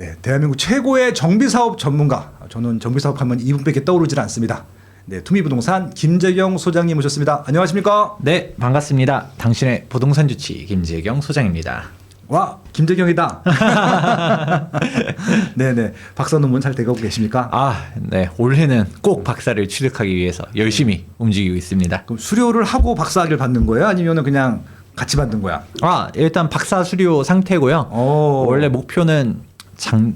네, 대한민국 최고의 정비사업 전문가. 저는 정비사업하면 이분밖에 떠오르질 않습니다. 네, 투미부동산 김재경 소장님 모셨습니다. 안녕하십니까? 네, 반갑습니다. 당신의 부동산 주치 김재경 소장입니다. 와, 김재경이다. 네네. 박사 논문 잘 돼가고 계십니까? 네. 올해는 꼭 박사를 취득하기 위해서 열심히 움직이고 있습니다. 그럼 수료를 하고 박사학위를 받는 거예요? 아니면 그냥 같이 받는 거야? 일단 박사 수료 상태고요. 원래 목표는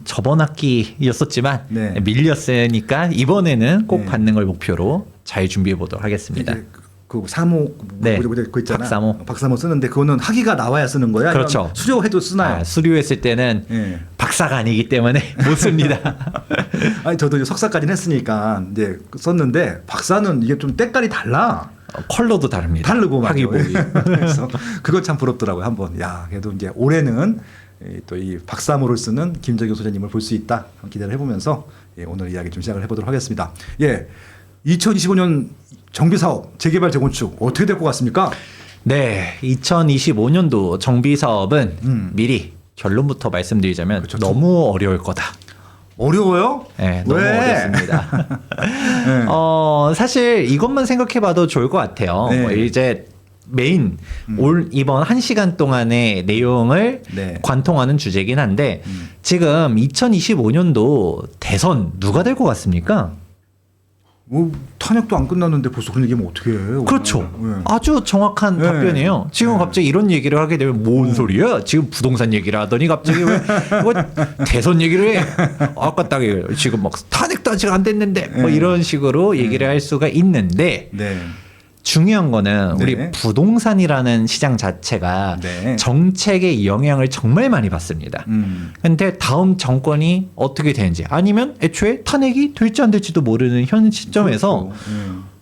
저번 학기였었지만 네. 밀렸으니까 이번에는 꼭 네. 받는 걸 목표로 잘 준비해 보도록 하겠습니다. 이게 그 사모 네. 그거 있잖아. 박사모. 박사모 쓰는데 그거는 학위가 나와야 쓰는 거야? 그렇죠. 아니면 수료해도 쓰나요? 수료했을 때는 예. 박사가 아니기 때문에 못 씁니다. 아니 저도 이제 석사까지는 했으니까 이제 썼는데 박사는 이게 좀 때깔이 달라. 컬러도 다릅니다. 다르고 학위 말이야. 보기. 그래서 그거 참 부럽더라고요. 한번 야 그래도 이제 올해는 또 이 박사모를 쓰는 김재경 소장님을 볼 수 있다. 한번 기대를 해보면서 오늘 이야기 좀 시작을 해보도록 하겠습니다. 2025년 정비사업 재개발 재건축 어떻게 될 것 같습니까? 네, 2025년도 정비 사업은 미리 결론부터 말씀드리자면 그렇죠. 너무 어려울 거다. 어려워요? 네, 너무 왜? 어렵습니다. 네. 사실 이것만 생각해봐도 좋을 것 같아요. 네. 이제 메인 이번 1시간 동안의 내용을 네. 관통하는 주제긴 한데 지금 2025년도 대선 누가 될 것 같습니까? 뭐 탄핵도 안 끝났는데 벌써 그런 얘기하면 어떻게 해? 그렇죠. 네. 아주 정확한 네. 답변이에요. 지금 네. 갑자기 이런 얘기를 하게 되면 뭔 소리야? 지금 부동산 얘기를 하더니 갑자기 왜 뭐 대선 얘기를 해? 아까 딱 지금 막 탄핵도 아직 안 됐는데 뭐 네. 이런 식으로 얘기를 할 수가 있는데 네. 중요한 거는 네. 우리 부동산이라는 시장 자체가 네. 정책의 영향을 정말 많이 받습니다. 근데 다음 정권이 어떻게 되는지 아니면 애초에 탄핵이 될지 안 될지도 모르는 현 시점에서 그렇죠.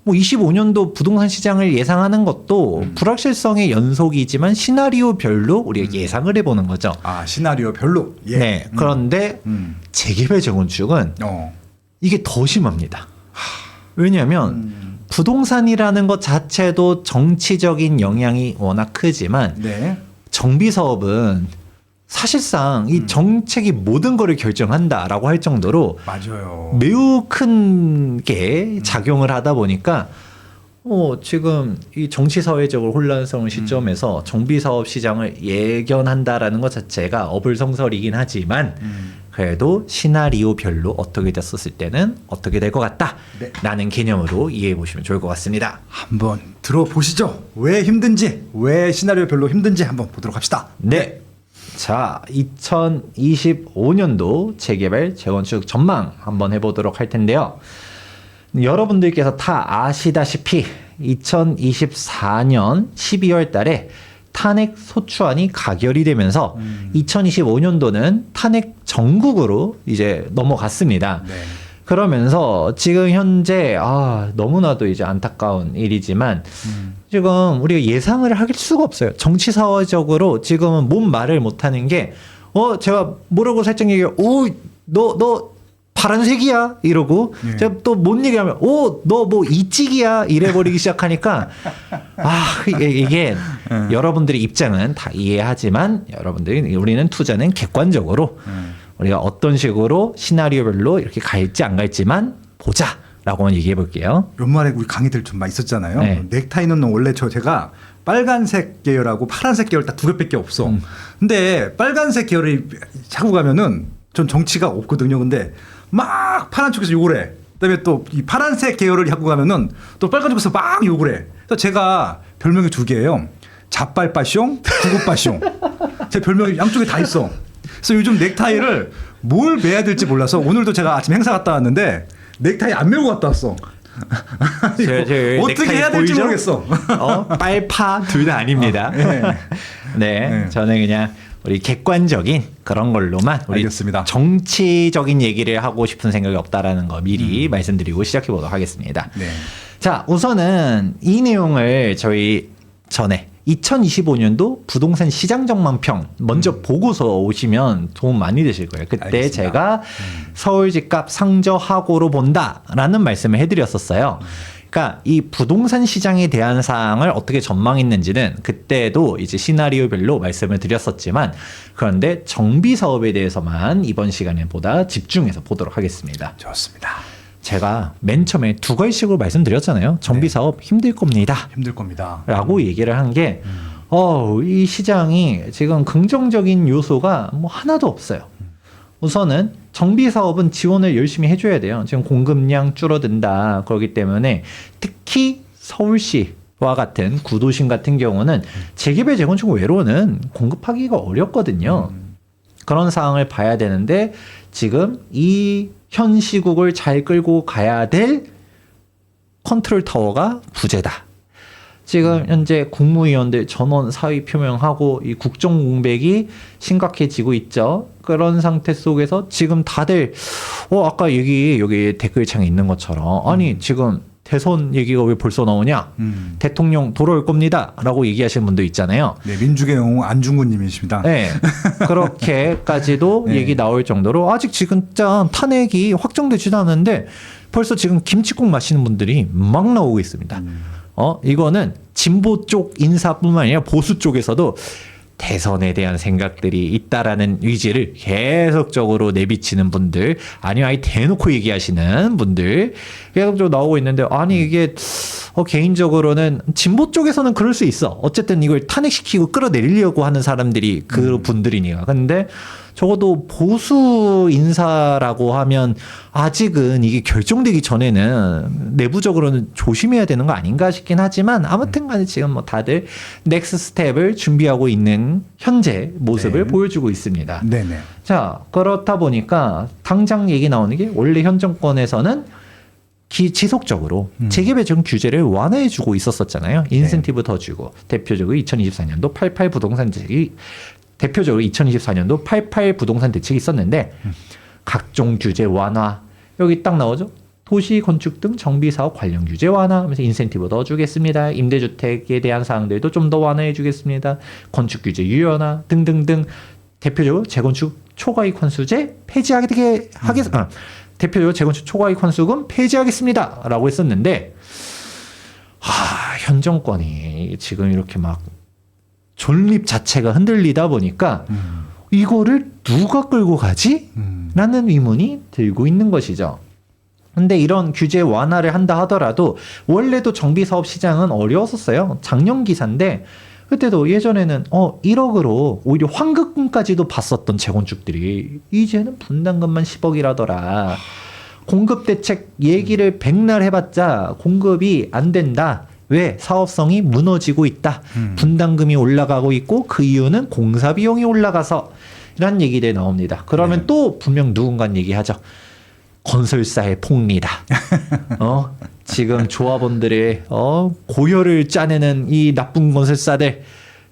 뭐 25년도 부동산 시장을 예상하는 것도 불확실성의 연속이지만 시나리오별로 우리가 예상을 해보는 거죠. 아 시나리오 별로. 예. 네. 그런데 재개발 재건축은 이게 더 심합니다. 왜냐하면 부동산이라는 것 자체도 정치적인 영향이 워낙 크지만 네. 정비 사업은 사실상 이 정책이 모든 거를 결정한다라고 할 정도로 맞아요. 매우 큰 게 작용을 하다 보니까 지금 이 정치 사회적으로 혼란스러운 시점에서 정비 사업 시장을 예견한다라는 것 자체가 어불성설이긴 하지만 그래도 시나리오별로 어떻게 됐었을 때는 어떻게 될 것 같다라는 개념으로 이해해 보시면 좋을 것 같습니다. 한번 들어보시죠. 왜 힘든지, 왜 시나리오 별로 힘든지 한번 보도록 합시다. 네. 자, 2025년도 재개발 재건축 전망 한번 해보도록 할 텐데요. 여러분들께서 다 아시다시피 2024년 12월 달에 탄핵 소추안이 가결이 되면서 2025년도는 탄핵 정국으로 이제 넘어갔습니다. 네. 그러면서 지금 현재 너무나도 이제 안타까운 일이지만 지금 우리가 예상을 할 수가 없어요. 정치 사회적으로 지금은 뭔 말을 못 하는 게 제가 뭐라고 살짝 얘기해요. 너 파란색이야 이러고 네. 제가 또 뭔 얘기하면 너 뭐 이찍이야 이래버리기 시작하니까 이게 여러분들의 입장은 다 이해하지만 우리는 투자는 객관적으로 우리가 어떤 식으로 시나리오별로 이렇게 갈지 안 갈지만 보자라고 얘기해 볼게요. 연말에 우리 강의들 좀 많이 있었잖아요. 네. 넥타이는 원래 제가 빨간색 계열하고 파란색 계열 딱 두 개밖에 없어. 근데 빨간색 계열이 자꾸 가면은 전 정치가 없거든요. 근데 막 파란 쪽에서 욕을 해. 그다음에 또 이 파란색 계열을 갖고 가면은 또 빨간 쪽에서 막 욕을 해. 그래서 제가 별명이 두 개예요. 자빨빠숑, 구급빠숑. 제 별명이 양쪽에 다 있어. 그래서 요즘 넥타이를 뭘 매야 될지 몰라서 오늘도 제가 아침 행사 갔다 왔는데 넥타이 안 메고 갔다 왔어. 어떻게 해야 될지 모르겠어. 빨파 둘 다 아닙니다. 네, 저는 그냥 우리 객관적인 그런 걸로만 우리 알겠습니다. 정치적인 얘기를 하고 싶은 생각이 없다라는 거 미리 말씀드리고 시작해 보도록 하겠습니다. 네. 자, 우선은 이 내용을 저희 전에 2025년도 부동산 시장 전망평 먼저 보고서 오시면 도움 많이 되실 거예요. 그때 알겠습니다. 제가 서울 집값 상저하고로 본다라는 말씀을 해드렸었어요. 그러니까 이 부동산 시장에 대한 사항을 어떻게 전망했는지는 그때도 이제 시나리오별로 말씀을 드렸었지만, 그런데 정비 사업에 대해서만 이번 시간에 보다 집중해서 보도록 하겠습니다. 좋습니다. 제가 맨 처음에 두 가지씩으로 말씀드렸잖아요. 정비 사업 힘들 겁니다. 힘들 겁니다. 라고 얘기를 한 게, 이 시장이 지금 긍정적인 요소가 뭐 하나도 없어요. 우선은 정비 사업은 지원을 열심히 해줘야 돼요. 지금 공급량 줄어든다. 그렇기 때문에 특히 서울시와 같은 구도심 같은 경우는 재개발 재건축 외로는 공급하기가 어렵거든요. 그런 상황을 봐야 되는데 지금 이 현 시국을 잘 끌고 가야 될 컨트롤 타워가 부재다. 지금 현재 국무위원들 전원 사의 표명하고 이 국정 공백이 심각해지고 있죠. 그런 상태 속에서 지금 다들 아까 여기 댓글창에 있는 것처럼 아니 지금 대선 얘기가 왜 벌써 나오냐? 대통령 돌아올 겁니다라고 얘기하시는 분도 있잖아요. 네, 민주계 영웅 안중근 님이십니다. 네. 그렇게까지도 네. 얘기 나올 정도로 아직 지금 탄핵이 확정되지도 않았는데 벌써 지금 김치국 마시는 분들이 막 나오고 있습니다. 이거는 진보 쪽 인사뿐만 아니라 보수 쪽에서도 대선에 대한 생각들이 있다라는 의지를 계속적으로 내비치는 분들, 아니면 아예 대놓고 얘기하시는 분들 계속적으로 나오고 있는데, 아니 이게 개인적으로는 진보 쪽에서는 그럴 수 있어. 어쨌든 이걸 탄핵시키고 끌어내리려고 하는 사람들이 그 분들이니까. 근데 적어도 보수 인사라고 하면 아직은 이게 결정되기 전에는 내부적으로는 조심해야 되는 거 아닌가 싶긴 하지만, 아무튼 간에 지금 뭐 다들 넥스 스텝을 준비하고 있는 현재 모습을 네. 보여주고 있습니다. 네네. 자, 그렇다 보니까 당장 얘기 나오는 게, 원래 현 정권에서는 지속적으로 재개발 전 규제를 완화해주고 있었었잖아요. 인센티브 더 주고, 대표적으로 2024년도 88 부동산 대책이 대표적으로 2024년도 88 부동산 대책이 있었는데, 각종 규제 완화, 여기 딱 나오죠. 도시 건축 등 정비 사업 관련 규제 완화하면서 인센티브 더 주겠습니다. 임대주택에 대한 사항들도 좀 더 완화해 주겠습니다. 건축 규제 유연화 등등등. 대표적으로 재건축 초과이익 환수제 폐지하게 대표적으로 재건축 초과이익 환수금 폐지하겠습니다라고 했었는데, 현 정권이 지금 이렇게 막 존립 자체가 흔들리다 보니까 이거를 누가 끌고 가지? 라는 의문이 들고 있는 것이죠. 근데 이런 규제 완화를 한다 하더라도 원래도 정비사업 시장은 어려웠었어요. 작년 기사인데 그때도 예전에는 1억으로 오히려 환급금까지도 봤었던 재건축들이 이제는 분담금만 10억이라더라. 공급 대책 얘기를 백날 해봤자 공급이 안 된다. 왜? 사업성이 무너지고 있다. 분담금이 올라가고 있고 그 이유는 공사 비용이 올라가서, 이런 얘기들이 나옵니다. 그러면 네. 또 분명 누군가는 얘기하죠. 건설사의 폭리다. 지금 조합원들의 고혈을 짜내는 이 나쁜 건설사들,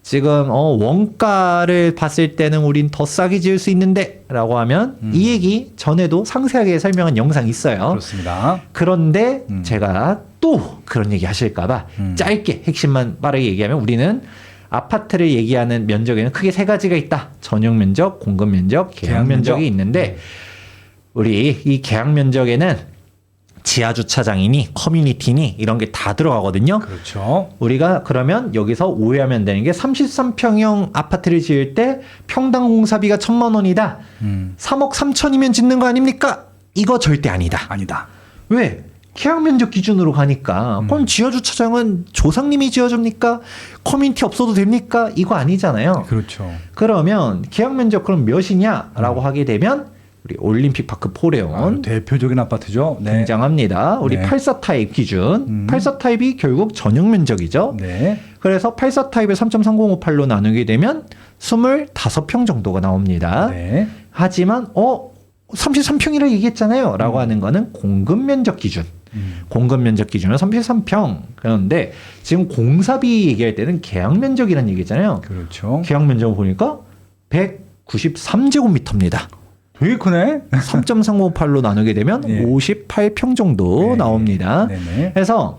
지금 원가를 봤을 때는 우린 더 싸게 지을 수 있는데 라고 하면 이 얘기 전에도 상세하게 설명한 영상이 있어요. 그렇습니다. 그런데 제가 또 그런 얘기 하실까봐 짧게 핵심만 빠르게 얘기하면, 우리는 아파트를 얘기하는 면적에는 크게 세 가지가 있다. 전용 면적, 공급 면적, 계약 면적이 있는데, 우리 이 계약 면적에는 지하 주차장이니 커뮤니티니 이런 게 다 들어가거든요. 그렇죠. 우리가 그러면 여기서 오해하면 되는 게, 33평형 아파트를 지을 때 평당 공사비가 1,000만 원이다. 3억 3천이면 짓는 거 아닙니까? 이거 절대 아니다. 아니다. 왜? 계약 면적 기준으로 가니까. 그럼 지하 주차장은 조상님이 지어줍니까? 커뮤니티 없어도 됩니까? 이거 아니잖아요. 그렇죠. 그러면 계약 면적 그럼 몇이냐라고 하게 되면 우리 올림픽 파크 포레온 대표적인 아파트죠. 네. 등장합니다. 우리 네. 84 타입 기준. 84 타입이 결국 전용 면적이죠. 네. 그래서 84 타입을 3.3058로 나누게 되면 25평 정도가 나옵니다. 네. 하지만 33평이라 얘기했잖아요. 라고 하는 거는 공급 면적 기준. 공급 면적 기준은 33평. 그런데 지금 공사비 얘기할 때는 계약 면적이라는 얘기잖아요. 그렇죠. 계약 면적을 보니까 193제곱미터입니다. 되게 크네. 3.358로 나누게 되면 예. 58평 정도 네. 나옵니다. 네네. 그래서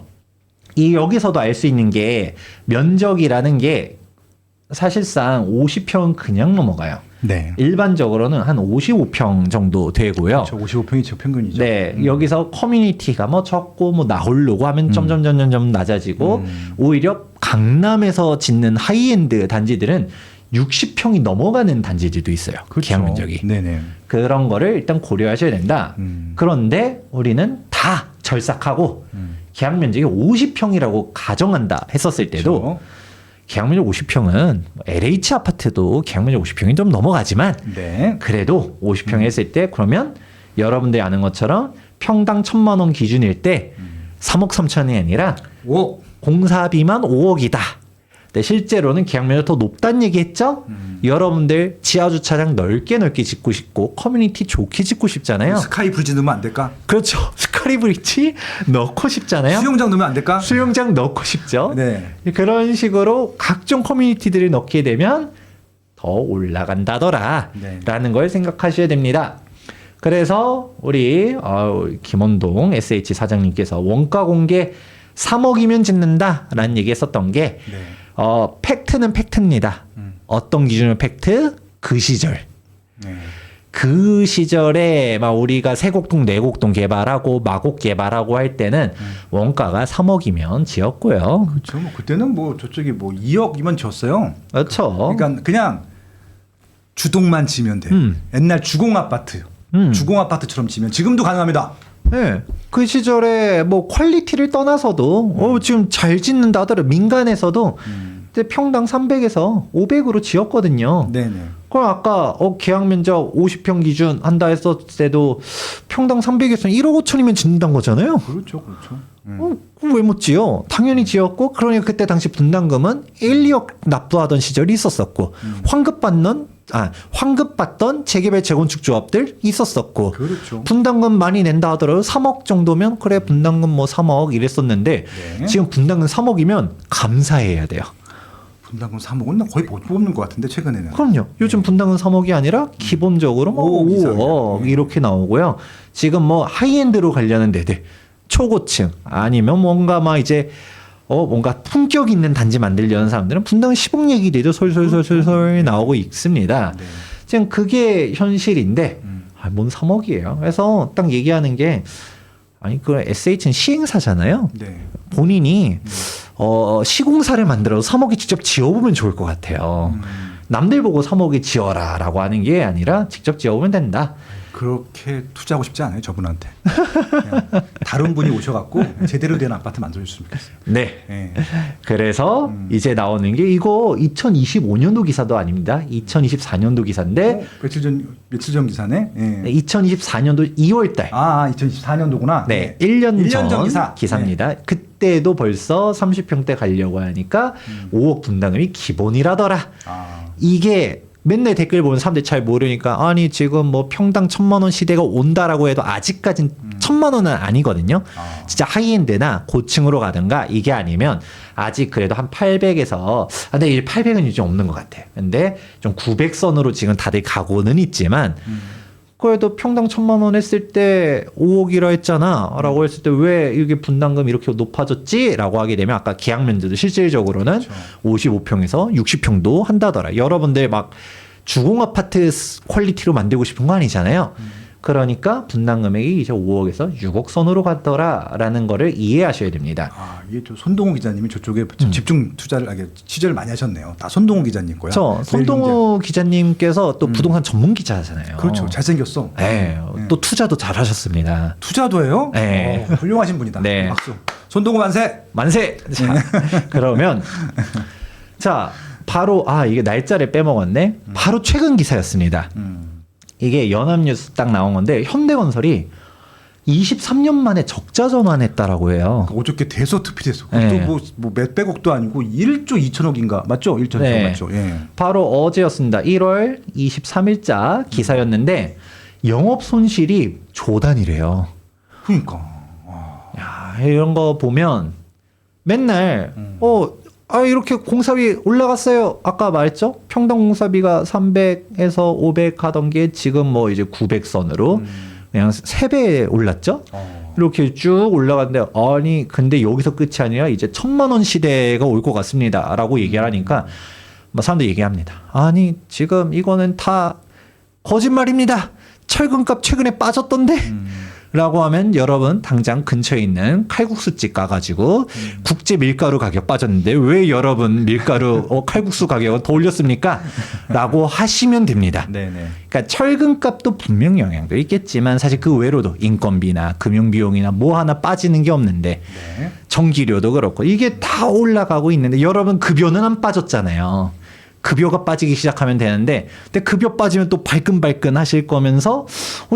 여기서도 알 수 있는 게, 면적이라는 게 사실상 50평 그냥 넘어가요. 네. 일반적으로는 한 55평 정도 되고요. 저 55평이 저 평균이죠. 네, 여기서 커뮤니티가 뭐 적고 뭐 나홀로고 하면 점점 낮아지고 오히려 강남에서 짓는 하이엔드 단지들은 60평이 넘어가는 단지들도 있어요. 그렇죠. 계약 면적이. 네네. 그런 거를 일단 고려하셔야 된다. 그런데 우리는 다 절삭하고 계약 면적이 50평이라고 가정한다 했었을 때도 그렇죠. 계약 면적 50평은 LH 아파트도 계약 면적 50평이 좀 넘어가지만 네. 그래도 50평 했을 때 그러면 여러분들이 아는 것처럼 평당 1,000만 원 기준일 때 3억 3천이 아니라 오. 공사비만 5억이다. 네, 실제로는 계약 면적 더 높다는 얘기 했죠? 여러분들 지하 주차장 넓게 짓고 싶고 커뮤니티 좋게 짓고 싶잖아요. 스카이 브리지 넣으면 안 될까? 그렇죠. 스카이브리지 넣고 싶잖아요. 수영장 넣으면 안 될까? 수영장 넣고 싶죠. 네. 그런 식으로 각종 커뮤니티들을 넣게 되면 더 올라간다더라 네. 라는 걸 생각하셔야 됩니다. 그래서 우리 김원동 SH 사장님께서 원가 공개 3억이면 짓는다 라는 얘기 했었던 게 네. 팩트는 팩트입니다. 어떤 기준으로 팩트? 그 시절. 네. 그 시절에 막 우리가 세곡동 내곡동 개발하고 마곡 개발하고 할 때는 원가가 3억이면 지었고요. 그렇죠. 뭐 그때는 뭐 저쪽이 뭐 2억이면 졌어요. 그렇죠. 그러니까 그냥 주동만 지면 돼. 옛날 주공 아파트. 주공 아파트처럼 지면 지금도 가능합니다. 네. 그 시절에 뭐 퀄리티를 떠나서도 지금 잘 짓는다 하더라도 민간에서도 그때 평당 300에서 500으로 지었거든요. 네네. 그럼 아까 계약 면적 50평 기준 한다 했었을 때도 평당 300에서 1억 5천이면 짓는다는 거잖아요. 그렇죠, 그렇죠. 왜 못 지어? 당연히 지었고, 그러니까 그때 당시 분담금은 1, 2억 납부하던 시절이 있었었고, 환급받던 재개발 재건축 조합들 있었었고, 그렇죠. 분담금 많이 낸다 하더라도 3억 정도면 그래 분담금 뭐 3억 이랬었는데 네. 지금 분담금 3억이면 감사해야 돼요. 분담금 3억은 거의 못 뽑는 것 같은데 최근에는. 그럼요. 요즘 분담금 3억이 아니라 기본적으로 뭐 5억 5억 이상이에요. 이렇게 나오고요. 지금 뭐 하이엔드로 가려는 데들 초고층 아니면 뭔가 막 이제 뭔가 품격 있는 단지 만들려는 사람들은 분당 10억 얘기들도 솔솔솔솔 나오고 있습니다. 네. 지금 그게 현실인데 뭔 3억이에요. 그래서 딱 얘기하는 게 아니 그 SH는 시행사잖아요. 네. 본인이 시공사를 만들어서 3억이 직접 지어보면 좋을 것 같아요. 남들 보고 3억이 지어라라고 하는 게 아니라 직접 지어보면 된다. 그렇게 투자하고 싶지 않아요, 저분한테. 그냥 다른 분이 오셔갖고 제대로 된 아파트 만들어줬으면 좋겠어요. 네. 네. 그래서 이제 나오는 게 이거 2025년도 기사도 아닙니다. 2024년도 기사인데 며칠 전 기사네. 네. 2024년도 2월달. 2024년도구나. 네, 1년 전 기사. 기사입니다. 네. 그때도 벌써 30평대 가려고 하니까 5억 분담금이 기본이라더라. 이게 맨날 댓글 보면 사람들이 잘 모르니까 아니 지금 뭐 평당 1,000만 원 시대가 온다라고 해도 아직까진 1,000만 원은 아니거든요. 진짜 하이엔드나 고층으로 가든가 이게 아니면 아직 그래도 한 800에서 근데 이 800은 요즘 없는 것 같아. 근데 좀 900선으로 지금 다들 가고는 있지만 그래도 평당 1,000만 원 했을 때 5억이라 했잖아 라고 했을 때 왜 이게 분담금 이렇게 높아졌지? 라고 하게 되면 아까 계약 면적도 실질적으로는 그렇죠. 55평에서 60평도 한다더라. 여러분들 막 주공 아파트 퀄리티로 만들고 싶은 거 아니잖아요. 그러니까 분담 금액이 이제 5억에서 6억 선으로 갔더라라는 거를 이해하셔야 됩니다. 이게 저 손동호 기자님이 저쪽에 집중 투자를 취재를 많이 하셨네요. 다 손동호 기자님 거야. 손동호 기자님께서 또 부동산 전문 기자잖아요. 그렇죠. 잘생겼어. 네. 또 투자도 잘하셨습니다. 투자도 해요? 네. 훌륭하신 분이다. 네. 박수. 손동호 만세. 만세. 자, 그러면 자 바로 이게 날짜를 빼먹었네. 바로 최근 기사였습니다. 이게 연합뉴스 딱 나온 건데 현대건설이 23년 만에 적자 전환했다라고 해요. 어저께 대서특필했어. 그것도 네. 뭐 몇백억도 아니고 1조 2천억인가 맞죠? 1조 2천억 네. 맞죠? 예. 바로 어제였습니다. 1월 23일자 기사였는데 영업 손실이 조단이래요. 그러니까. 야, 이런 거 보면 맨날 이렇게 공사비 올라갔어요. 아까 말했죠? 평당 공사비가 300에서 500 하던 게 지금 뭐 이제 900선으로 그냥 3배 올랐죠? 이렇게 쭉 올라갔는데 아니 근데 여기서 끝이 아니라 이제 1,000만 원 시대가 올 것 같습니다. 라고 얘기를 하니까 뭐 사람들이 얘기합니다. 아니 지금 이거는 다 거짓말입니다. 철근값 최근에 빠졌던데? 라고 하면 여러분 당장 근처에 있는 칼국수집 가가지고 국제 밀가루 가격 빠졌는데 왜 여러분 밀가루 칼국수 가격을 더 올렸습니까? 라고 하시면 됩니다. 네네. 그러니까 철근값도 분명 영향도 있겠지만 사실 그 외로도 인건비나 금융비용이나 뭐 하나 빠지는 게 없는데 네. 전기료도 그렇고 이게 다 올라가고 있는데 여러분 급여는 안 빠졌잖아요. 급여가 빠지기 시작하면 되는데 근데 급여 빠지면 또 발끈발끈 하실 거면서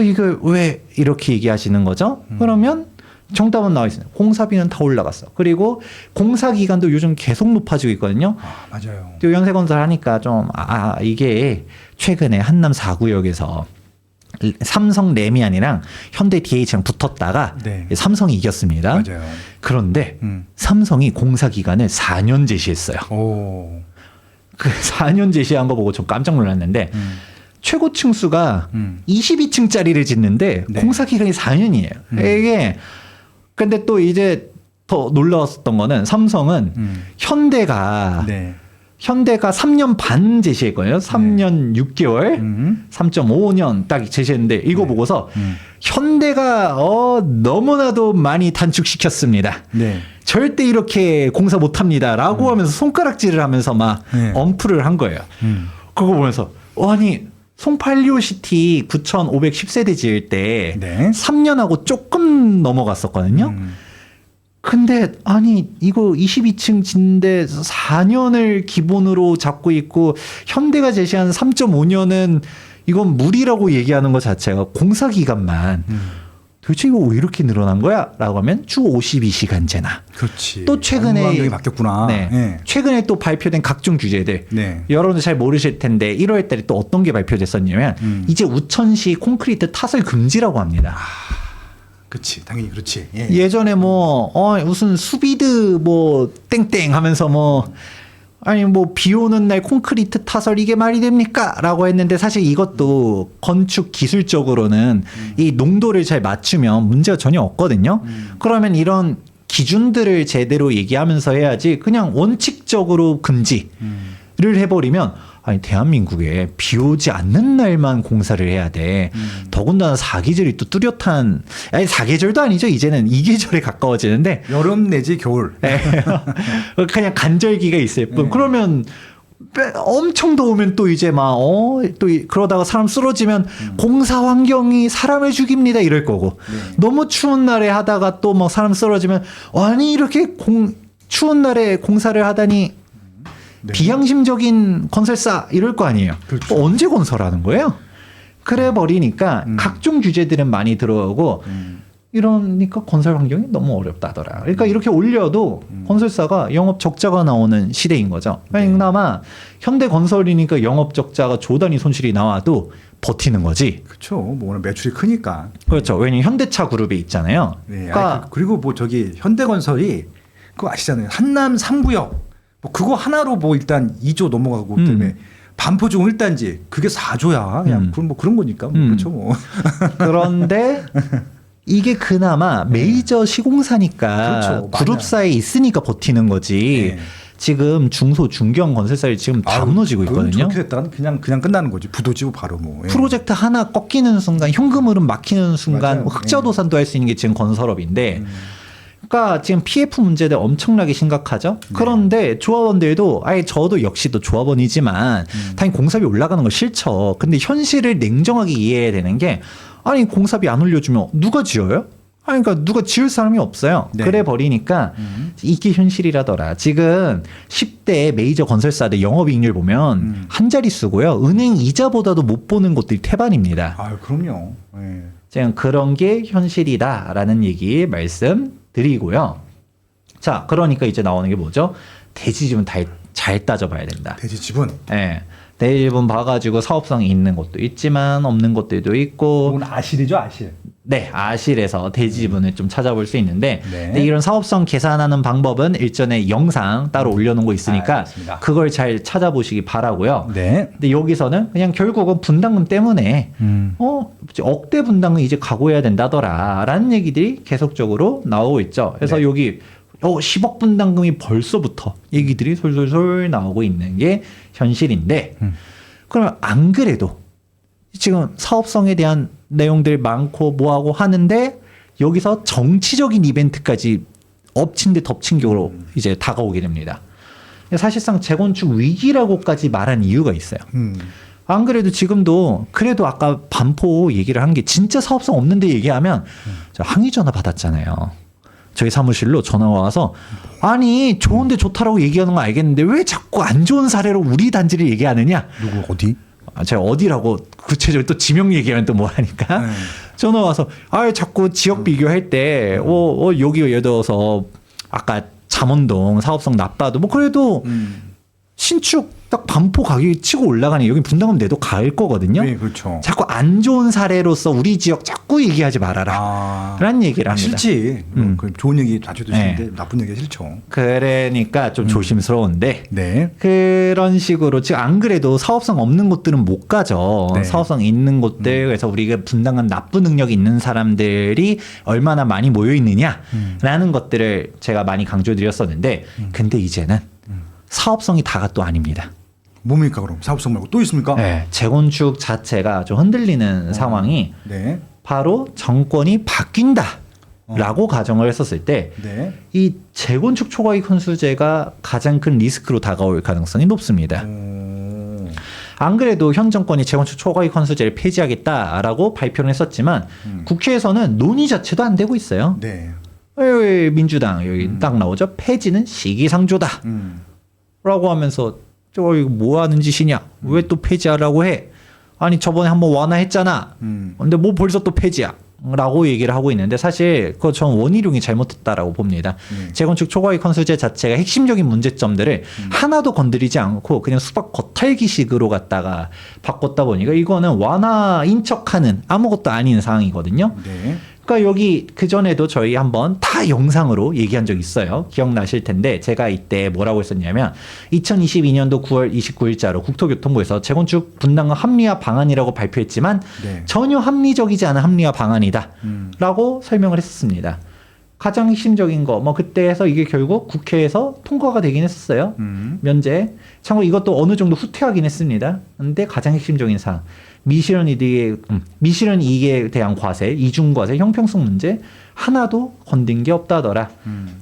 이거 왜 이렇게 얘기하시는 거죠? 그러면 정답은 나와 있습니다. 공사비는 다 올라갔어. 그리고 공사 기간도 요즘 계속 높아지고 있거든요. 아, 맞아요. 또 연세건설 하니까 좀 이게 최근에 한남 4구역에서 삼성 레미안이랑 현대 DH랑 붙었다가 네. 삼성이 이겼습니다. 맞아요. 그런데 삼성이 공사 기간을 4년 제시했어요. 오. 그 4년 제시한 거 보고 좀 깜짝 놀랐는데 최고 층수가 22층짜리를 짓는데 네. 공사 기간이 4년이에요. 이게 근데 또 이제 더 놀라웠던 거는 삼성은 현대가 네. 3년 반 제시했거든요. 3년 6개월, 3.5년 딱 제시했는데 이거 네. 보고서 현대가 너무나도 많이 단축시켰습니다. 네. 절대 이렇게 공사 못합니다라고 하면서 손가락질을 하면서 막 네. 엄프를 한 거예요. 그거 보면서 아니 송팔리오시티 9,510세대 지을 때 네. 3년하고 조금 넘어갔었거든요. 근데 아니 이거 22층 짓는데 4년을 기본으로 잡고 있고 현대가 제시한 3.5년은 이건 무리라고 얘기하는 것 자체가 공사 기간만 도대체 이거 왜 이렇게 늘어난 거야? 라고 하면 주 52시간제나 그렇지. 또 최근에 환경이 바뀌었구나. 네. 네. 최근에 또 발표된 각종 규제들 네. 여러분들 잘 모르실 텐데 1월 달에 또 어떤 게 발표됐었냐면 이제 우천시 콘크리트 타설 금지라고 합니다. 그렇지. 당연히 그렇지. 예. 예전에 뭐 무슨 수비드 뭐 땡땡 하면서 뭐 아니 뭐 비 오는 날 콘크리트 타설 이게 말이 됩니까? 라고 했는데 사실 이것도 건축 기술적으로는 이 농도를 잘 맞추면 문제가 전혀 없거든요. 그러면 이런 기준들을 제대로 얘기하면서 해야지 그냥 원칙적으로 금지를 해버리면 아니 대한민국에 비 오지 않는 날만 공사를 해야 돼. 더군다나 사계절이 또 뚜렷한 아니 사계절도 아니죠. 이제는 이계절에 가까워지는데 여름 내지 겨울. 네. 그냥 간절기가 있을 뿐. 네. 그러면 엄청 더우면 또 이제 막 또 그러다가 사람 쓰러지면 공사 환경이 사람을 죽입니다 이럴 거고 너무 추운 날에 하다가 또 뭐 사람 쓰러지면 아니 이렇게 추운 날에 공사를 하다니 네. 비양심적인 건설사 이럴 거 아니에요. 그렇죠. 또 언제 건설하는 거예요? 그래 버리니까 각종 규제들은 많이 들어오고 이러니까 건설 환경이 너무 어렵다더라. 그러니까 이렇게 올려도 건설사가 영업 적자가 나오는 시대인 거죠. 그나마 현대 건설이니까 영업 적자가 조단위 손실이 나와도 버티는 거지. 그렇죠. 뭐 오늘 매출이 크니까. 그렇죠. 왜냐면 현대차 그룹에 있잖아요. 네. 그러니까 그리고 뭐 저기 현대건설이 그거 아시잖아요. 한남 3구역 뭐 그거 하나로 뭐 일단 2조 넘어가고 그다음에 반포중 1단지 그게 4조야. 그냥 그럼 뭐 그런 거니까. 뭐 그렇죠. 뭐. 그런데 이게 그나마 메이저 시공사니까 그렇죠. 그룹사에 있으니까 버티는 거지. 네. 지금 중소 중견 건설사를 지금 다 무너지고 있거든요. 저렇게 됐다간 그냥 끝나는 거지. 부도지고 바로 뭐. 예. 프로젝트 하나 꺾이는 순간 현금 흐름 막히는 순간 맞아요. 흑자도산도 할 수 있는 게 지금 건설업인데 그러니까 지금 PF 문제들 엄청나게 심각하죠. 그런데 조합원들도 아예 저도 역시 또 조합원이지만 당연히 공사비 올라가는 거 싫죠. 근데 현실을 냉정하게 이해해야 되는 게 아니 공사비 안 올려주면 누가 지어요? 아니 그러니까 누가 지을 사람이 없어요. 네. 그래 버리니까 이게 현실이라더라. 지금 10대 메이저 건설사들 영업이익률 보면 한 자릿수고요. 은행 이자보다도 못 보는 곳들이 태반입니다. 아, 그럼요. 예. 지금 그런 게 현실이다라는 얘기 말씀드리고요. 자, 그러니까 이제 나오는 게 뭐죠? 대지집은 잘 따져봐야 된다. 대지집은 예. 대지집은 봐가지고 사업성이 있는 곳도 있지만 없는 곳들도 있고 그건 아실이죠, 아실. 네, 아실에서 대지분을 좀 찾아볼 수 있는데 네. 근데 이런 사업성 계산하는 방법은 일전에 영상 따로 올려놓은 거 있으니까 알겠습니다. 그걸 잘 찾아보시기 바라고요. 네. 근데 여기서는 그냥 결국은 분담금 때문에 억대 분담금 이제 각오해야 된다더라라는 얘기들이 계속적으로 나오고 있죠. 그래서 네. 여기 10억 분담금이 벌써부터 얘기들이 솔솔솔 나오고 있는 게 현실인데 그럼 안 그래도 지금 사업성에 대한 내용들 많고 뭐하고 하는데 여기서 정치적인 이벤트까지 엎친 데 덮친 격으로 이제 다가오게 됩니다. 사실상 재건축 위기라고까지 말한 이유가 있어요. 안 그래도 지금도 그래도 아까 반포 얘기를 한 게 진짜 사업성 없는데 얘기하면 저 항의 전화 받았잖아요. 저희 사무실로 전화가 와서 아니 좋은데 좋다라고 얘기하는 거 알겠는데 왜 자꾸 안 좋은 사례로 우리 단지를 얘기하느냐. 누구 어디? 제가 어디라고 구체적으로 또 지명 얘기하면 또 뭐하니까 전화 와서 자꾸 지역 비교할 때 여기 예를 들어서 아까 잠원동 사업성 나빠도 뭐 그래도 신축 딱 반포 가격이 치고 올라가니 여기 분담금 내도 갈 거거든요. 네, 그렇죠. 자꾸 안 좋은 사례로서 우리 지역 자꾸 얘기하지 말아라. 라는 얘기를 합니다. 싫지. 그 좋은 얘기 자주 드시는데 나쁜 얘기가 싫죠. 그러니까 좀 조심스러운데 네. 그런 식으로 지금 안 그래도 사업성 없는 곳들은 못 가죠. 네. 사업성 있는 곳들 그래서 우리가 분담금 납부 능력이 있는 사람들이 얼마나 많이 모여 있느냐라는 것들을 제가 많이 강조드렸었는데 근데 이제는 사업성이 다가 또 아닙니다. 뭡니까 그럼 사업성 말고 또 있습니까? 네, 재건축 자체가 좀 흔들리는 상황이 네. 바로 정권이 바뀐다라고 가정을 했었을 때 이 네. 재건축 초과이익 환수제가 가장 큰 리스크로 다가올 가능성이 높습니다. 안 그래도 현 정권이 재건축 초과이익 환수제를 폐지하겠다라고 발표를 했었지만 국회에서는 논의 자체도 안 되고 있어요. 네. 민주당 여기 딱 나오죠. 폐지는 시기상조다. 라고 하면서 이거 뭐 하는 짓이냐? 왜 또 폐지하라고 해? 아니 저번에 한번 완화했잖아. 근데 뭐 벌써 또 폐지야? 라고 얘기를 하고 있는데 사실 그거 전 원희룡이 잘못했다라고 봅니다. 재건축 초과이익 환수제 자체가 핵심적인 문제점들을 하나도 건드리지 않고 그냥 수박 겉핥기식으로 갖다가 바꿨다 보니까 이거는 완화인 척하는 아무것도 아닌 상황이거든요. 네. 그러니까 여기 그전에도 저희 한번 다 영상으로 얘기한 적 있어요. 기억나실 텐데 제가 이때 뭐라고 했었냐면 2022년도 9월 29일자로 국토교통부에서 재건축 분담금 합리화 방안이라고 발표했지만 네. 전혀 합리적이지 않은 합리화 방안이다 라고 설명을 했었습니다. 가장 핵심적인 거 뭐 그때 해서 이게 결국 국회에서 통과가 되긴 했었어요. 면제. 참고로 이것도 어느 정도 후퇴하긴 했습니다. 근데 가장 핵심적인 사항 미실현 이익에 대한 과세, 이중과세, 형평성 문제 하나도 건든 게 없다더라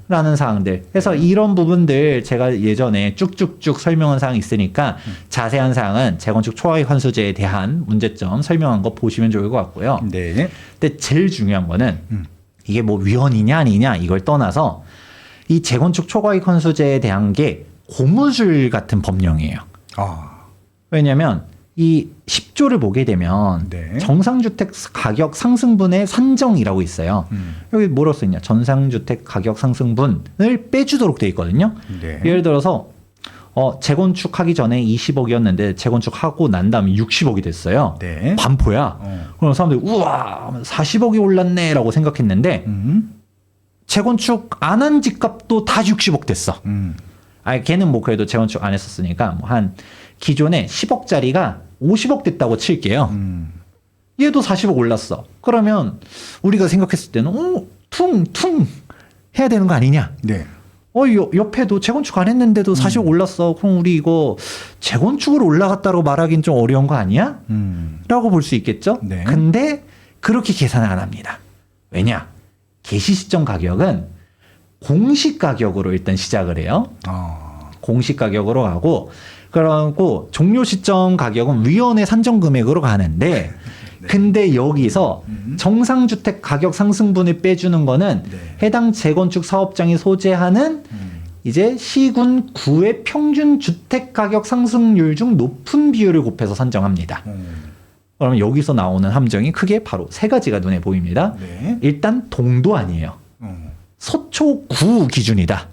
라는 사항들. 그래서 이런 부분들 제가 예전에 쭉쭉쭉 설명한 사항이 있으니까 자세한 사항은 재건축 초과이익 환수제에 대한 문제점 설명한 거 보시면 좋을 것 같고요. 네. 근데 제일 중요한 거는 이게 뭐 위헌이냐 아니냐 이걸 떠나서 이 재건축 초과이익 환수제에 대한 게 고무줄 같은 법령이에요. 왜냐하면 이 10조를 보게 되면 네. 정상주택 가격 상승분의 산정이라고 있어요. 여기 뭐로 써있냐? 전상주택 가격 상승분을 빼주도록 돼 있거든요. 네. 예를 들어서 재건축하기 전에 20억이었는데 재건축하고 난 다음에 60억이 됐어요. 네. 반포야. 그럼 사람들이 우와 40억이 올랐네 라고 생각했는데 재건축 안 한 집값도 다 60억 됐어. 걔는 뭐 그래도 재건축 안 했었으니까 뭐 한 기존에 10억짜리가 50억 됐다고 칠게요. 얘도 40억 올랐어. 그러면 우리가 생각했을 때는 퉁퉁 해야 되는 거 아니냐? 네. 옆에도 재건축 안 했는데도 40억 올랐어. 그럼 우리 이거 재건축으로 올라갔다고 말하기는 좀 어려운 거 아니야? 라고 볼 수 있겠죠? 네. 근데 그렇게 계산을 안 합니다. 왜냐? 개시 시점 가격은 공시 가격으로 일단 시작을 해요. 공시 가격으로 가고 그러고 종료 시점 가격은 위원회 산정 금액으로 가는데 네. 근데 여기서 정상주택 가격 상승분을 빼주는 거는 해당 재건축 사업장이 소재하는 이제 시군 구의 평균 주택 가격 상승률 중 높은 비율을 곱해서 산정합니다. 그러면 여기서 나오는 함정이 크게 바로 세 가지가 눈에 보입니다. 네. 일단 동도 아니에요. 서초구 기준이다.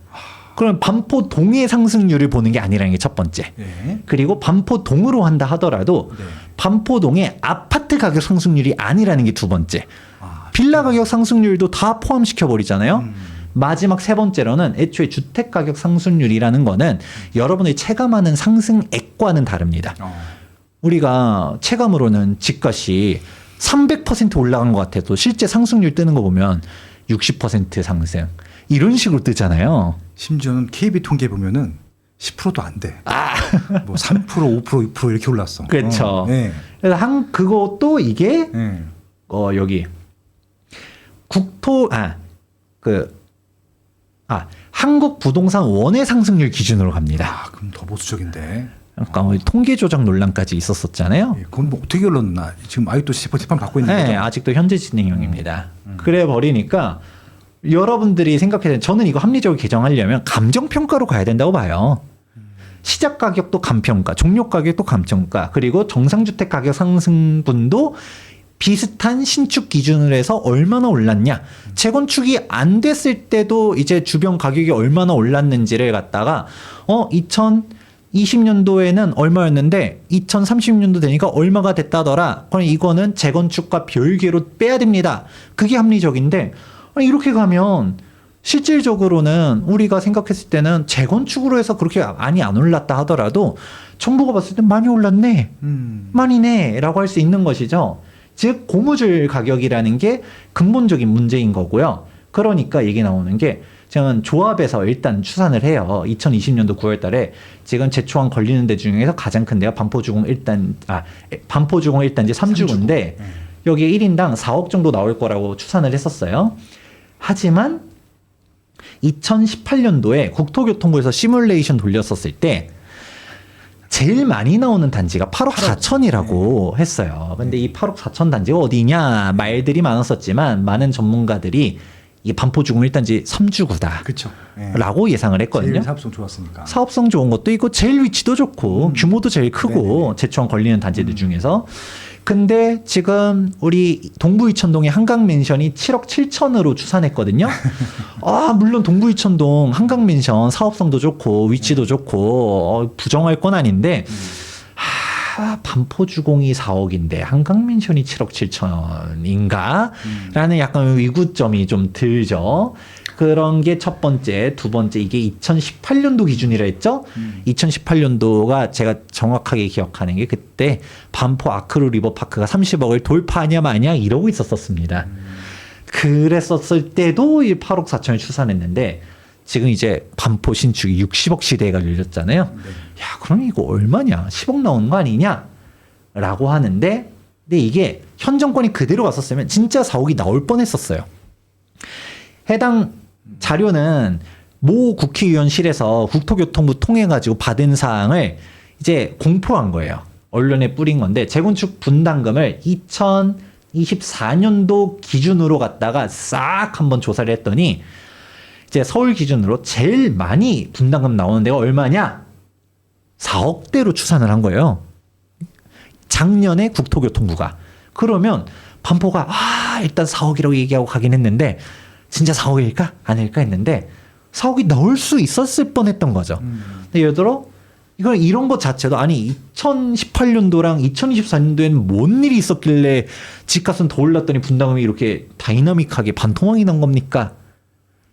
그럼 반포동의 상승률을 보는 게 아니라는 게 첫 번째. 네. 그리고 반포동으로 한다 하더라도 반포동의 아파트 가격 상승률이 아니라는 게 두 번째. 빌라 가격 상승률도 다 포함시켜 버리잖아요. 마지막 세 번째로는 애초에 주택 가격 상승률이라는 거는 여러분이 체감하는 상승액과는 다릅니다. 우리가 체감으로는 집값이 300% 올라간 것 같아도 실제 상승률 뜨는 거 보면 60% 상승, 이런 식으로 뜨잖아요. 심지어는 KB 통계 보면은 10%도 안 돼. 아, 뭐 3%, 5%, 6% 이렇게 올랐어. 그렇죠. 네. 그래서 그것도 이게 네. 여기 한국 부동산 원의 상승률 기준으로 갑니다. 아, 그럼 더 보수적인데. 그러니까 통계 조작 논란까지 있었었잖아요. 예, 그건 뭐 어떻게 결론나? 지금 아직도 재판 받고 있는 네, 거죠? 아직도 현재 진행형입니다. 그래 버리니까 여러분들이 생각해야 저는 이거 합리적으로 개정하려면 감정 평가로 가야 된다고 봐요. 시작 가격도 감평가, 종료 가격도 감평가, 그리고 정상주택 가격 상승분도 비슷한 신축 기준으로 해서 얼마나 올랐냐. 재건축이 안 됐을 때도 이제 주변 가격이 얼마나 올랐는지를 갖다가 2020년도에는 얼마였는데 2030년도 되니까 얼마가 됐다더라. 그럼 이거는 재건축과 별개로 빼야 됩니다. 그게 합리적인데 이렇게 가면 실질적으로는 우리가 생각했을 때는 재건축으로 해서 그렇게 많이 안 올랐다 하더라도 정부가 봤을 때 많이 올랐네. 많이네 라고 할 수 있는 것이죠. 즉 고무줄 가격이라는 게 근본적인 문제인 거고요. 그러니까 얘기 나오는 게 저는 조합에서 일단 추산을 해요. 2020년도 9월 달에 지금 제초안 걸리는 데 중에서 가장 큰 데가 반포주공 1단지 3주구인데 여기에 1인당 4억 정도 나올 거라고 추산을 했었어요. 하지만 2018년도에 국토교통부에서 시뮬레이션 돌렸었을 때 제일 많이 나오는 단지가 8억 4천이라고 했어요. 근데 이 8억 4천 단지가 어디냐 말들이 많았었지만 많은 전문가들이 이 반포주공 1단지 3주구다. 그렇죠. 예. 라고 예상을 했거든요. 제일 사업성 좋았으니까. 사업성 좋은 것도 있고 제일 위치도 좋고 규모도 제일 크고 제초안 걸리는 단지들 중에서. 근데 지금 우리 동부 이천동의 한강맨션이 7억 7천으로 추산했거든요. 물론 동부 이천동 한강맨션 사업성도 좋고 위치도 좋고 부정할 건 아닌데 반포주공이 4억인데 한강맨션이 7억 7천인가? 라는 약간 위구점이 좀 들죠. 그런 게 첫 번째. 두 번째, 이게 2018년도 기준이라 했죠? 2018년도가 제가 정확하게 기억하는 게 그때 반포 아크루 리버파크가 30억을 돌파하냐 마냐 이러고 있었습니다. 그랬었을 때도 이 8억 4천을 추산했는데 지금 이제 반포 신축이 60억 시대가 열렸잖아요. 야, 그럼 이거 얼마냐? 10억 나오는 거 아니냐? 라고 하는데 근데 이게 현 정권이 그대로 갔었으면 진짜 4억이 나올 뻔했었어요. 해당 자료는 모 국회의원실에서 국토교통부 통해가지고 받은 사항을 이제 공포한 거예요. 언론에 뿌린 건데 재건축 분담금을 2024년도 기준으로 갖다가 싹 한번 조사를 했더니 이제 서울 기준으로 제일 많이 분담금 나오는 데가 얼마냐? 4억대로 추산을 한 거예요. 작년에 국토교통부가. 그러면 반포가 일단 4억이라고 얘기하고 가긴 했는데 진짜 4억일까? 아닐까 했는데 4억이 나올 수 있었을 뻔했던 거죠. 근데 예를 들어 이런 것 자체도 2018년도랑 2024년도에는 뭔 일이 있었길래 집값은 더 올랐더니 분담금이 이렇게 다이나믹하게 반토막이 난 겁니까?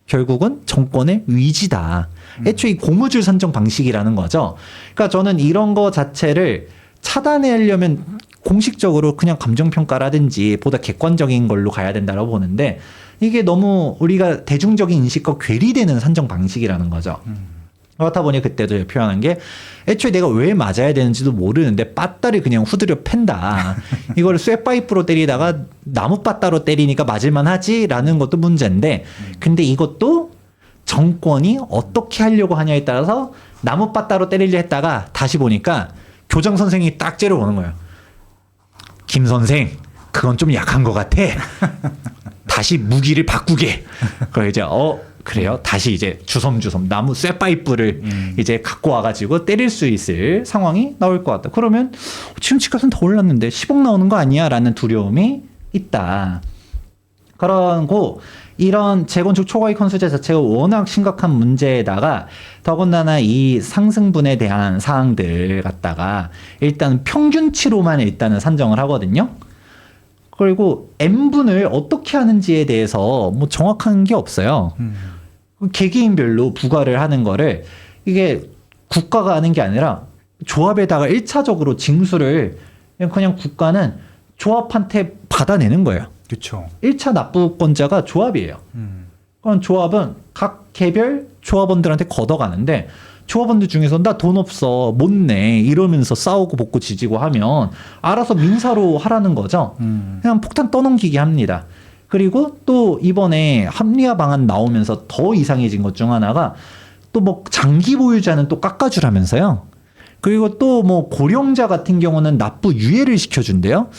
결국은 정권의 위지다. 애초에 이 고무줄 산정 방식이라는 거죠. 그러니까 저는 이런 거 자체를 차단하려면 공식적으로 그냥 감정평가라든지 보다 객관적인 걸로 가야 된다고 보는데 이게 너무 우리가 대중적인 인식과 괴리되는 산정 방식이라는 거죠. 그렇다 보니 그때도 표현한 게 애초에 내가 왜 맞아야 되는지도 모르는데 빠따를 그냥 후드려 팬다. 이걸 쇠파이프로 때리다가 나무 빠따로 때리니까 맞을만 하지라는 것도 문제인데 근데 이것도 정권이 어떻게 하려고 하냐에 따라서 나무 빠따로 때리려 했다가 다시 보니까 교장 선생이 딱 째려보는 거예요. 김 선생 그건 좀 약한 것 같아. 다시 무기를 바꾸게. 그래 이제 그래요. 다시 이제 주섬주섬 나무 쇠파이프를 이제 갖고 와가지고 때릴 수 있을 상황이 나올 것 같다. 그러면 지금 집값은 더 올랐는데 10억 나오는 거 아니야?라는 두려움이 있다. 그러고 이런 재건축 초과이익 건수제 자체가 워낙 심각한 문제에다가 더군다나 이 상승분에 대한 사항들 갖다가 일단 평균치로만 일단은 산정을 하거든요. 그리고 N분을 어떻게 하는지에 대해서 뭐 정확한 게 없어요. 개개인별로 부과를 하는 거를 이게 국가가 하는 게 아니라 조합에다가 1차적으로 징수를 그냥 국가는 조합한테 받아내는 거예요. 그렇죠. 1차 납부권자가 조합이에요. 그럼 조합은 각 개별 조합원들한테 걷어가는데 조합원들 중에서 나 돈 없어 못 내 이러면서 싸우고 복고 지지고 하면 알아서 민사로 하라는 거죠. 그냥 폭탄 떠넘기게 합니다. 그리고 또 이번에 합리화 방안 나오면서 더 이상해진 것 중 하나가 또 뭐 장기 보유자는 또 깎아주라면서요. 그리고 또 뭐 고령자 같은 경우는 납부 유예를 시켜준대요.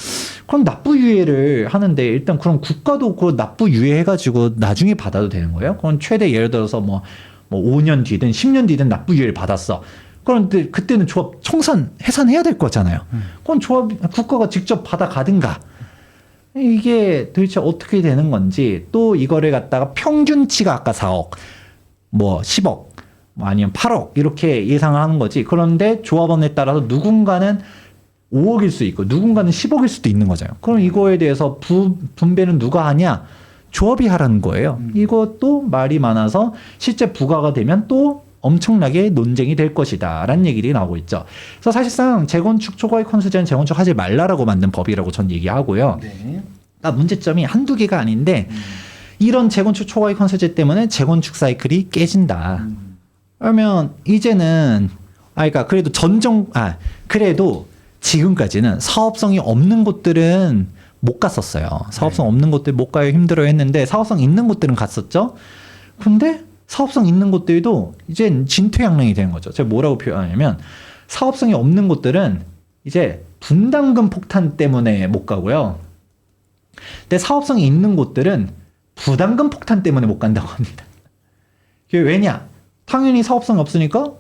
그럼 납부 유예를 하는데 일단 그럼 국가도 그 납부 유예해가지고 나중에 받아도 되는 거예요? 그럼 최대 예를 들어서 뭐 5년 뒤든 10년 뒤든 납부 유예를 받았어. 그런데 그때는 조합 청산 해산해야 될 거잖아요. 그럼 조합 국가가 직접 받아가든가. 이게 도대체 어떻게 되는 건지 또 이거를 갖다가 평균치가 아까 4억, 뭐 10억, 뭐 아니면 8억 이렇게 예상을 하는 거지. 그런데 조합원에 따라서 누군가는 5억일 수 있고 누군가는 10억일 수도 있는 거잖아요. 그럼 이거에 대해서 분배는 누가 하냐? 조합이 하라는 거예요. 이것도 말이 많아서 실제 부과가 되면 또 엄청나게 논쟁이 될 것이다 라는 얘기들이 나오고 있죠. 그래서 사실상 재건축 초과이익 환수제는 재건축 하지 말라라고 만든 법이라고 전 얘기하고요. 네. 그러니까 문제점이 한두 개가 아닌데 이런 재건축 초과이익 환수제 때문에 재건축 사이클이 깨진다. 그러면 이제는 그러니까 그래도 지금까지는 사업성이 없는 곳들은 못 갔었어요. 사업성 없는 곳들 못 가요 힘들어 했는데 사업성 있는 곳들은 갔었죠. 근데 사업성 있는 곳들도 이제 진퇴양난이 되는 거죠. 제가 뭐라고 표현하냐면 사업성이 없는 곳들은 이제 분담금 폭탄 때문에 못 가고요. 근데 사업성이 있는 곳들은 부담금 폭탄 때문에 못 간다고 합니다. 그게 왜냐? 당연히 사업성이 없으니까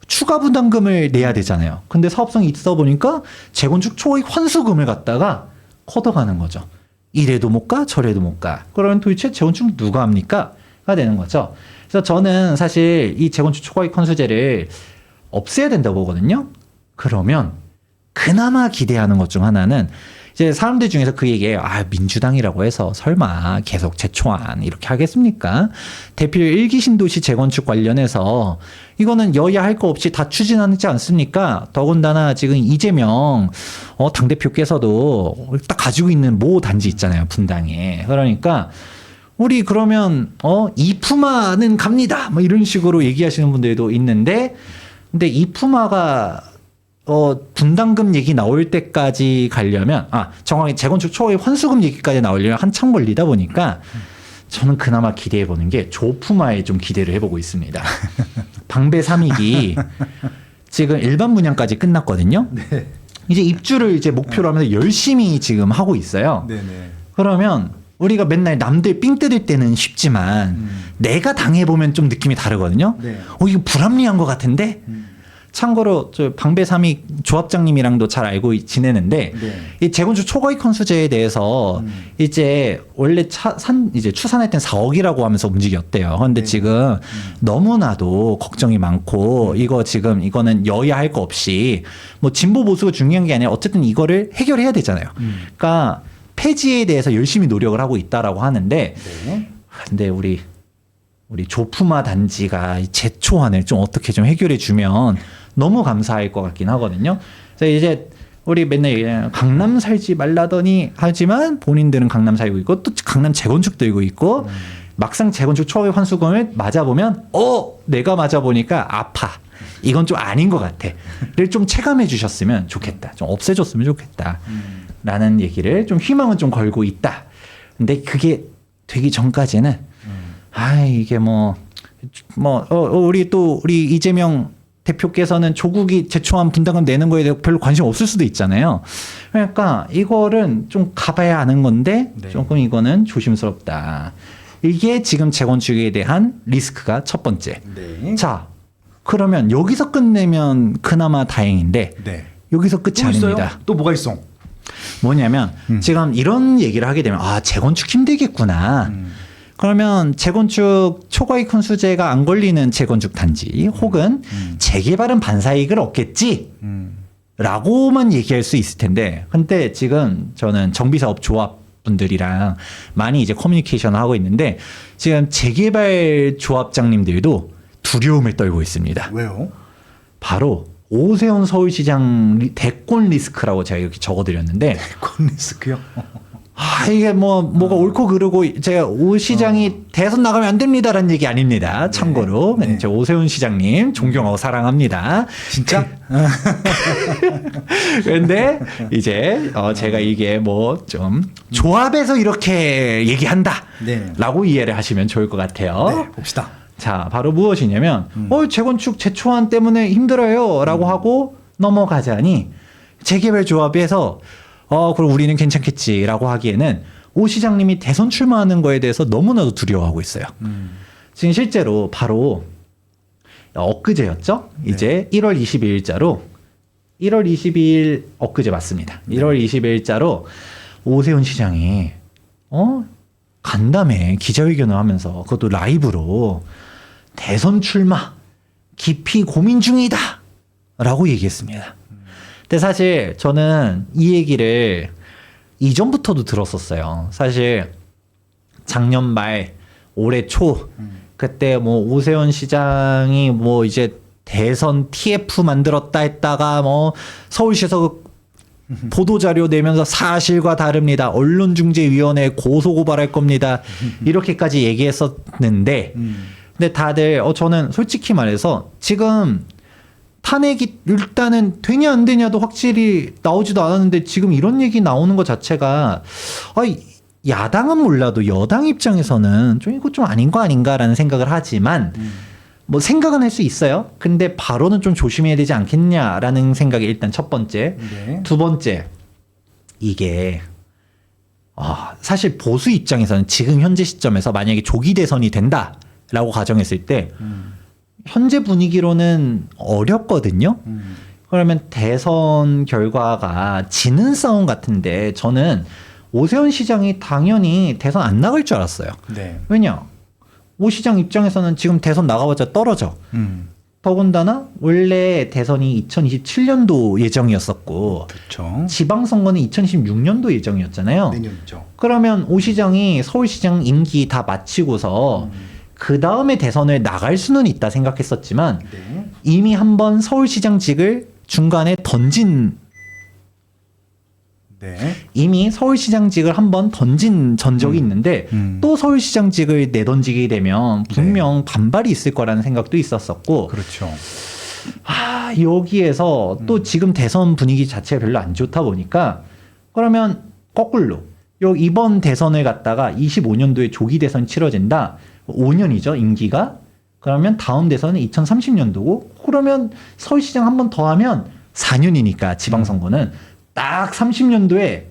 추가 부담금을 내야 되잖아요. 근데 사업성이 있어 보니까 재건축 초과이익 환수금을 갖다가 걷어가는 거죠. 이래도 못 가, 저래도 못 가. 그러면 도대체 재건축 누가 합니까? 가 되는 거죠. 그래서 저는 사실 이 재건축 초과이익 환수제를 없애야 된다고 보거든요. 그러면 그나마 기대하는 것 중 하나는 이제 사람들 중에서 그 얘기예요. 민주당이라고 해서 설마 계속 재초안 이렇게 하겠습니까? 대표율 1기 신도시 재건축 관련해서 이거는 여야 할 거 없이 다 추진하지 않습니까? 더군다나 지금 이재명 당대표께서도 딱 가지고 있는 모 단지 있잖아요. 분당에. 그러니까 우리 그러면 이품화는 갑니다. 뭐 이런 식으로 얘기하시는 분들도 있는데 근데 이품화가 분담금 얘기 나올 때까지 가려면 정확히 재건축 초과이익 환수금 얘기까지 나오려면 한참 걸리다 보니까 저는 그나마 기대해 보는 게 조품화에 좀 기대를 해보고 있습니다. 방배 3익이 지금 일반 분양까지 끝났거든요. 네. 이제 입주를 이제 목표로 하면서 열심히 지금 하고 있어요. 네네. 그러면 우리가 맨날 남들 삥 뜯을 때는 쉽지만 내가 당해보면 좀 느낌이 다르거든요. 네. 이거 불합리한 것 같은데? 참고로 저 방배 3익 조합장님이랑도 잘 알고 지내는데 네. 이 재건축 초과이익 환수제에 대해서 이제 원래 이제 추산할 땐 4억이라고 하면서 움직였대요. 그런데 네. 지금 너무나도 걱정이 많고 이거는 여야 할 거 없이 뭐 진보 보수가 중요한 게 아니라 어쨌든 이거를 해결해야 되잖아요. 그러니까 폐지에 대해서 열심히 노력을 하고 있다라고 하는데 네. 근데 우리 조품화 단지가 재초안을 좀 어떻게 좀 해결해 주면 너무 감사할 것 같긴 하거든요. 그래서 이제 우리 맨날 얘기하는 강남 살지 말라더니 하지만 본인들은 강남 살고 있고 또 강남 재건축 들고 있고 막상 재건축 초과이익 환수금을 맞아보면 내가 맞아보니까 아파. 이건 좀 아닌 것 같아.를 좀 체감해 주셨으면 좋겠다. 좀 없애줬으면 좋겠다. 라는 얘기를 좀 희망은 좀 걸고 있다. 근데 그게 되기 전까지는 이게 우리 이재명 대표께서는 조국이 재초안 분담금 내는 거에 대해 별로 관심 없을 수도 있잖아요. 그러니까 이거는 좀 가봐야 아는 건데 네. 조금 이거는 조심스럽다. 이게 지금 재건축에 대한 리스크가 첫 번째. 네. 자, 그러면 여기서 끝내면 그나마 다행인데 네. 여기서 끝이 또 있어요? 아닙니다. 또 뭐가 있어? 뭐냐면 지금 이런 얘기를 하게 되면 재건축 힘들겠구나. 그러면 재건축 초과이익 환수제가 안 걸리는 재건축 단지 혹은 재개발은 반사이익을 얻겠지 라고만 얘기할 수 있을 텐데 근데 지금 저는 정비사업 조합분들이랑 많이 이제 커뮤니케이션을 하고 있는데 지금 재개발 조합장님들도 두려움을 떨고 있습니다. 왜요? 바로 오세훈 서울시장 대권 리스크라고 제가 이렇게 적어드렸는데 대권 리스크요? 이게 뭐가 옳고 그르고 제가 오 시장이 대선 나가면 안 됩니다라는 얘기 아닙니다. 참고로 네. 저 오세훈 시장님 존경하고 사랑합니다. 진짜? 그런데 이제 제가 이게 뭐 좀 조합에서 이렇게 얘기한다라고 네. 이해를 하시면 좋을 것 같아요. 네, 봅시다. 자, 바로 무엇이냐면 재건축 재초안 때문에 힘들어요라고 하고 넘어가자니 재개발 조합에서 그럼 우리는 괜찮겠지라고 하기에는 오 시장님이 대선 출마하는 거에 대해서 너무나도 두려워하고 있어요. 지금 실제로 바로 엊그제였죠? 네. 이제 1월 22일자로 1월 22일 엊그제 맞습니다. 1월 22일자로 오세훈 시장이 간담회 기자회견을 하면서 그것도 라이브로 대선 출마 깊이 고민 중이다 라고 얘기했습니다. 근데 사실 저는 이 얘기를 이전부터도 들었었어요. 사실 작년 말 올해 초 그때 뭐 오세훈 시장이 뭐 이제 대선 TF 만들었다 했다가 뭐 서울시에서 보도자료 내면서 사실과 다릅니다. 언론중재위원회에 고소고발할 겁니다. 이렇게까지 얘기했었는데 근데 다들 저는 솔직히 말해서 지금 탄핵이 일단은 되냐 안 되냐도 확실히 나오지도 않았는데 지금 이런 얘기 나오는 것 자체가 야당은 몰라도 여당 입장에서는 좀 이거 좀 아닌 거 아닌가라는 생각을 하지만 뭐 생각은 할 수 있어요. 근데 바로는 좀 조심해야 되지 않겠냐라는 생각이 일단 첫 번째. 네. 두 번째, 이게 사실 보수 입장에서는 지금 현재 시점에서 만약에 조기 대선이 된다라고 가정했을 때 현재 분위기로는 어렵거든요. 그러면 대선 결과가 지는 싸움 같은데 저는 오세훈 시장이 당연히 대선 안 나갈 줄 알았어요. 네. 왜냐? 오 시장 입장에서는 지금 대선 나가봤자 떨어져. 더군다나 원래 대선이 2027년도 예정이었었고 그렇죠. 지방선거는 2016년도 예정이었잖아요. 내년이죠. 그러면 오 시장이 서울시장 임기 다 마치고서 그 다음에 대선을 나갈 수는 있다 생각했었지만 네. 이미 한번 서울시장직을 중간에 던진 네. 이미 서울시장직을 한번 던진 전적이 있는데 또 서울시장직을 내던지게 되면 분명 반발이 있을 거라는 생각도 있었었고 그렇죠. 여기에서 또 지금 대선 분위기 자체가 별로 안 좋다 보니까 그러면 거꾸로 이번 대선을 갖다가 25년도에 조기 대선이 치러진다. 5년이죠 임기가. 그러면 다음 대선은 2030년도고 그러면 서울시장 한 번 더 하면 4년이니까 지방선거는 딱 30년도에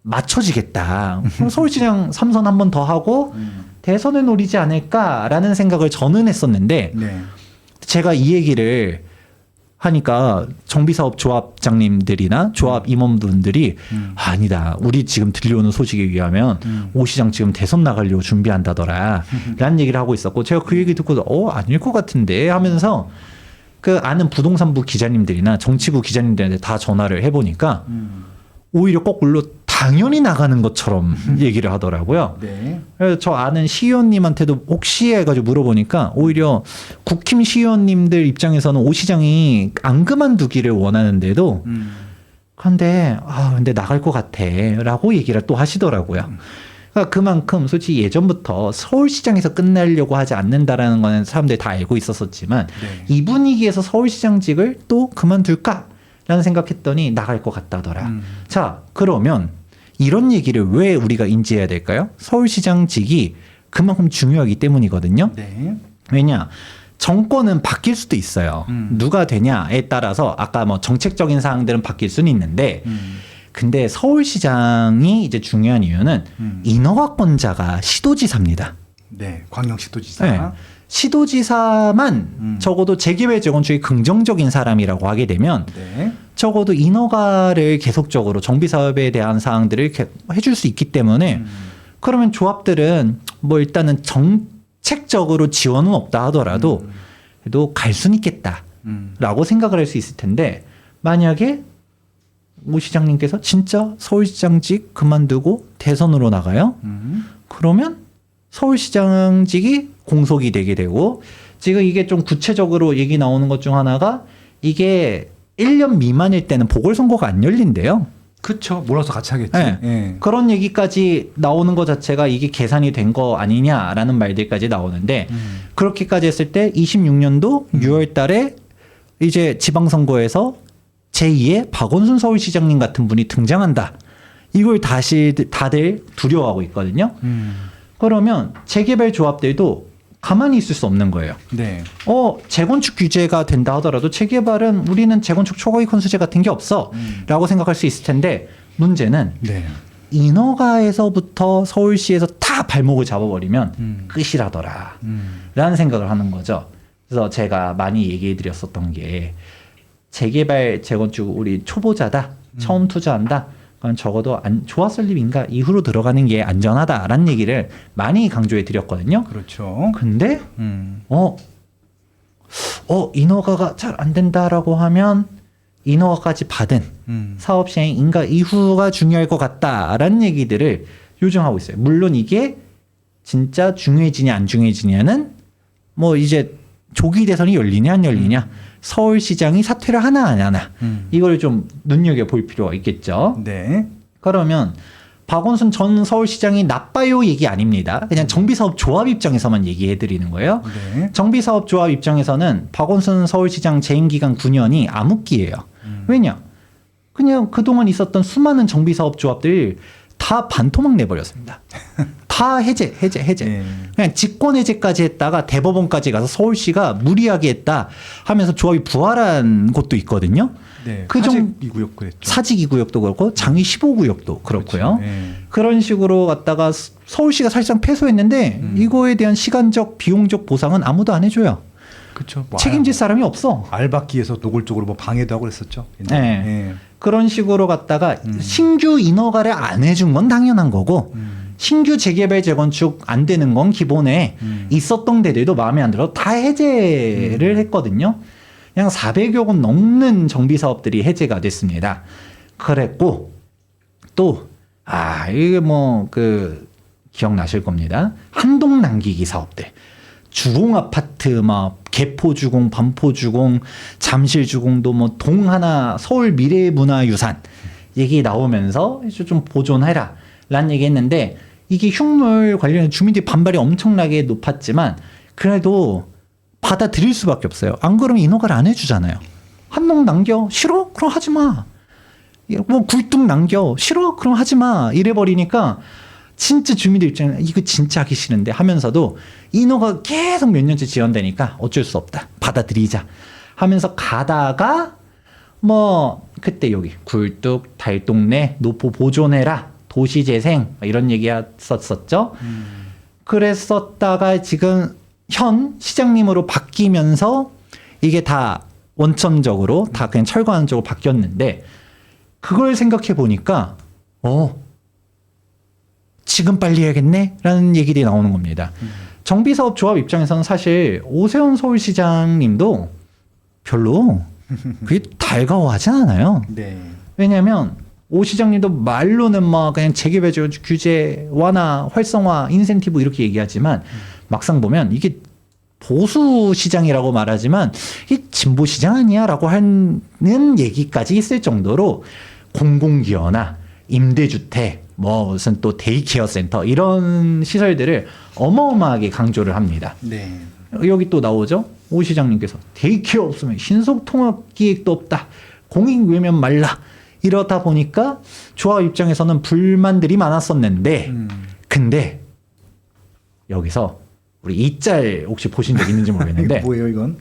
맞춰지겠다. 그럼 서울시장 3선 한 번 더 하고 대선을 노리지 않을까라는 생각을 저는 했었는데 네. 제가 이 얘기를 하니까 정비사업 조합장님들이나 조합 임원분들이 아니다. 우리 지금 들려오는 소식에 의하면 오 시장 지금 대선 나가려고 준비한다더라. 라는 얘기를 하고 있었고 제가 그 얘기 듣고 아닐 것 같은데 하면서 그 아는 부동산부 기자님들이나 정치부 기자님들한테 다 전화를 해보니까 오히려 거꾸로 당연히 나가는 것처럼 얘기를 하더라고요. 네. 그래서 저 아는 시의원님한테도 혹시 해가지고 물어보니까 오히려 국힘 시의원님들 입장에서는 오 시장이 안 그만두기를 원하는데도 근데 나갈 것 같아라고 얘기를 또 하시더라고요. 그러니까 그만큼 솔직히 예전부터 서울시장에서 끝내려고 하지 않는다라는 거는 사람들이 다 알고 있었었지만 네. 이 분위기에서 서울시장직을 또 그만둘까라는 생각했더니 나갈 것 같다더라. 자, 그러면 이런 얘기를 왜 우리가 인지해야 될까요? 서울시장직이 그만큼 중요하기 때문이거든요. 네. 왜냐? 정권은 바뀔 수도 있어요. 누가 되냐에 따라서 아까 뭐 정책적인 사항들은 바뀔 수는 있는데 근데 서울시장이 이제 중요한 이유는 인허가권자가 시도지사입니다. 네. 광역시도지사. 네. 시도지사만 적어도 재개발 재건축이 긍정적인 사람이라고 하게 되면 네. 적어도 인허가를 계속적으로 정비사업에 대한 사항들을 이렇게 해줄 수 있기 때문에 그러면 조합들은 뭐 일단은 정책적으로 지원은 없다 하더라도 그래도 갈 수는 있겠다라고 생각을 할 수 있을 텐데 만약에 오 시장님께서 진짜 서울시장직 그만두고 대선으로 나가요? 그러면 서울시장직이 공석이 되게 되고 지금 이게 좀 구체적으로 얘기 나오는 것 중 하나가 이게 1년 미만일 때는 보궐선거가 안 열린대요. 그렇죠. 몰아서 같이 하겠지. 네. 예. 그런 얘기까지 나오는 것 자체가 이게 계산이 된 거 아니냐라는 말들까지 나오는데 그렇게까지 했을 때 26년도 6월 달에 이제 지방선거에서 제2의 박원순 서울시장님 같은 분이 등장한다. 이걸 다시 다들 두려워하고 있거든요. 그러면 재개발 조합들도 가만히 있을 수 없는 거예요. 네. 재건축 규제가 된다 하더라도 재개발은 우리는 재건축 초과이 컨수제 같은 게 없어 라고 생각할 수 있을 텐데 문제는 네. 인허가에서부터 서울시에서 다 발목을 잡아버리면 끝이라더라 라는 생각을 하는 거죠. 그래서 제가 많이 얘기해 드렸었던 게 재개발 재건축 우리 초보자다 처음 투자한다 그럼 적어도 조합 설립인가 이후로 들어가는 게 안전하다라는 얘기를 많이 강조해 드렸거든요. 그렇죠. 근데 인허가가 잘 안 된다라고 하면 인허가까지 받은 사업 시행 인가 이후가 중요할 것 같다라는 얘기들을 요즘 하고 있어요. 물론 이게 진짜 중요해지냐 안 중요해지냐는 뭐 이제 조기 대선이 열리냐 안 열리냐 서울시장이 사퇴를 하나 안 하나 이걸 좀 눈여겨볼 필요가 있겠죠. 네. 그러면 박원순 전 서울시장이 나빠요 얘기 아닙니다. 그냥 정비사업 조합 입장에서만 얘기해 드리는 거예요. 네. 정비사업 조합 입장에서는 박원순 서울시장 재임 기간 9년이 암흑기예요. 왜냐? 그냥 그동안 있었던 수많은 정비사업 조합들 다 반토막 내버렸습니다. 다 해제. 네. 그냥 직권 해제까지 했다가 대법원까지 가서 서울시가 무리하게 했다 하면서 조합이 부활한 곳도 있거든요. 네. 그 사직이 구역 그랬죠. 사직이 구역도 그렇고 장위 15구역도 그렇고요. 그렇죠. 네. 그런 식으로 갔다가 서울시가 사실상 패소했는데 이거에 대한 시간적 비용적 보상은 아무도 안 해줘요. 그렇죠. 뭐 책임질 사람이 없어. 알박기에서 노골적으로 뭐 방해도 하고 그랬었죠. 네. 네. 그런 식으로 갔다가 신규 인허가를 안 해준 건 당연한 거고 신규 재개발 재건축 안 되는 건 기본에 있었던 데들도 마음에 안 들어 다 해제를 했거든요. 그냥 400여 곳 넘는 정비 사업들이 해제가 됐습니다. 그랬고 또 이게 뭐 기억나실 겁니다. 한동 남기기 사업들. 주공 아파트 막 개포주공, 반포주공, 잠실주공도 뭐 동하나 서울 미래문화유산 얘기 나오면서 좀 보존해라 라는 얘기 했는데 이게 흉물 관련해 주민들이 반발이 엄청나게 높았지만 그래도 받아들일 수밖에 없어요. 안 그러면 인허가를 안 해주잖아요. 한동 남겨? 싫어? 그럼 하지 마. 뭐 굴뚝 남겨? 싫어? 그럼 하지 마. 이래버리니까 진짜 주민들 입장에는 이거 진짜 하기 싫은데 하면서도 인허가 계속 몇 년째 지연되니까 어쩔 수 없다. 받아들이자 하면서 가다가 뭐 그때 여기 굴뚝, 달동네, 노포 보존해라. 도시재생 이런 얘기 했었죠. 그랬었다가 지금 현 시장님으로 바뀌면서 이게 다 원천적으로 다 그냥 철거하는 쪽으로 바뀌었는데 그걸 생각해 보니까 지금 빨리 해야겠네 라는 얘기들이 나오는 겁니다. 정비사업 조합 입장에서는 사실 오세훈 서울시장님도 별로 그게 달가워하진 않아요. 네. 왜냐하면 오 시장님도 말로는 막 그냥 재개발 규제 완화, 활성화, 인센티브 이렇게 얘기하지만 막상 보면 이게 보수 시장이라고 말하지만 이게 진보 시장 아니야라고 하는 얘기까지 있을 정도로 공공기여나 임대주택, 뭐 무슨 또 데이케어 센터 이런 시설들을 어마어마하게 강조를 합니다. 네. 여기 또 나오죠. 오 시장님께서 데이케어 없으면 신속통합기획도 없다. 공익 외면 말라. 이러다 보니까 조합 입장에서는 불만들이 많았었는데 근데 여기서 우리 이 짤 혹시 보신 적 있는지 모르겠는데 뭐예요 이건?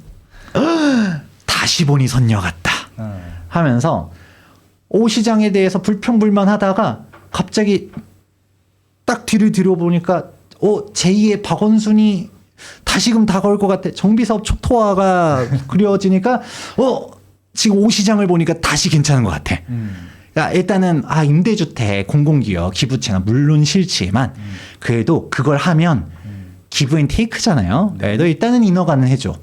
다시 보니 선녀 같다 하면서 오 시장에 대해서 불평불만하다가 갑자기 딱 뒤를 들여보니까 제2의 박원순이 다시금 다가올 것 같아. 정비사업 초토화가 그려지니까 지금 오 시장을 보니까 다시 괜찮은 것 같아. 그러니까 일단은 임대주택, 공공기업, 기부채가 물론 싫지만 그래도 그걸 하면 기브앤테이크잖아요. 그래도 일단은 인허가는 해줘.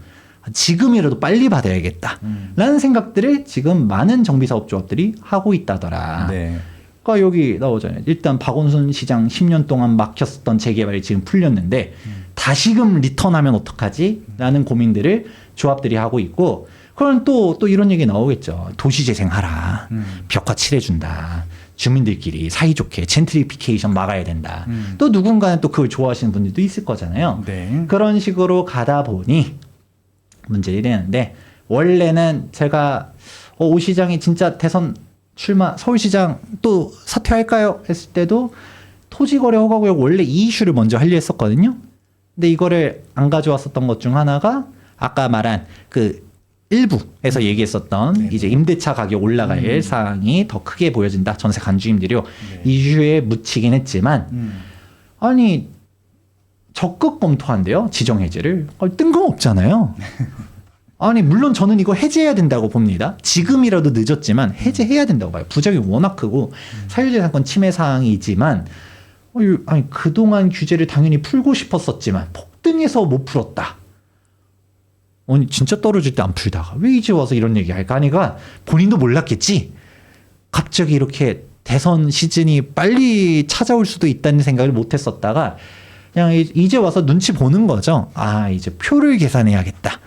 지금이라도 빨리 받아야겠다. 라는 생각들을 지금 많은 정비사업조합들이 하고 있다더라. 네. 그러니까 여기 나오잖아요. 일단 박원순 시장 10년 동안 막혔었던 재개발이 지금 풀렸는데 다시금 리턴하면 어떡하지? 라는 고민들을 조합들이 하고 있고 그럼 또 이런 얘기 나오겠죠. 도시재생하라. 벽화 칠해준다. 주민들끼리 사이좋게 젠트리피케이션 막아야 된다. 또 누군가는 또 그걸 좋아하시는 분들도 있을 거잖아요. 네. 그런 식으로 가다 보니 문제가 되는데 원래는 제가 오 시장이 진짜 대선 출마 서울시장 또 사퇴할까요? 했을 때도 토지거래 허가구역 원래 이 이슈를 먼저 하려 했었거든요. 근데 이거를 안 가져왔었던 것 중 하나가 아까 말한 그 일부에서 얘기했었던 네. 이제 임대차 가격 올라갈 사항이 더 크게 보여진다. 전세 간주임들이요. 네. 이슈에 묻히긴 했지만 아니 적극 검토한대요. 지정 해제를. 뜬금없잖아요. 아니 물론 저는 이거 해제해야 된다고 봅니다. 지금이라도 늦었지만 해제해야 된다고 봐요. 부작용이 워낙 크고 사유재산권 침해 사항이지만 아니 그동안 규제를 당연히 풀고 싶었었지만 폭등해서 못 풀었다. 아니 진짜 떨어질 때 안 풀다가 왜 이제 와서 이런 얘기 할까 하니까 본인도 몰랐겠지. 갑자기 이렇게 대선 시즌이 빨리 찾아올 수도 있다는 생각을 못 했었다가 그냥 이제 와서 눈치 보는 거죠. 아 이제 표를 계산해야겠다.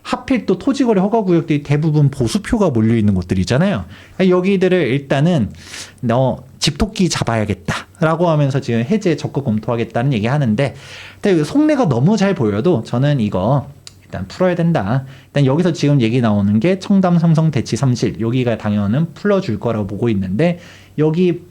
하필 또 토지거래 허가구역들이 대부분 보수표가 몰려있는 곳들이잖아요. 여기들을 일단은 집토끼 잡아야겠다라고 하면서 지금 해제 적극 검토하겠다는 얘기 하는데 속내가 너무 잘 보여도 저는 이거 일단 풀어야 된다. 일단 여기서 지금 얘기 나오는 게 청담 삼성 대치 3실 여기가 당연은 풀어줄 거라고 보고 있는데 여기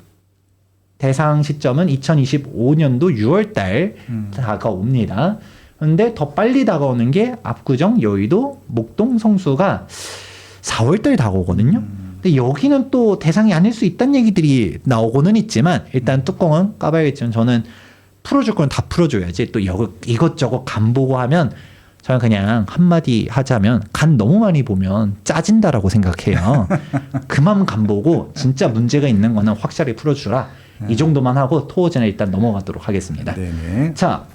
대상 시점은 2025년도 6월달 다가옵니다. 근데 더 빨리 다가오는 게 압구정, 여의도, 목동, 성수가 4월달 다가오거든요. 근데 여기는 또 대상이 아닐 수 있다는 얘기들이 나오고는 있지만 일단 뚜껑은 까봐야겠지만 저는 풀어줄 건 다 풀어줘야지 또 이것저것 간 보고 하면 저는 그냥 한마디 하자면 간 너무 많이 보면 짜진다라고 생각해요. 그만 간 보고 진짜 문제가 있는 거는 확실히 풀어주라. 이 정도만 하고 토호제는 일단 넘어가도록 하겠습니다. 네네. 자.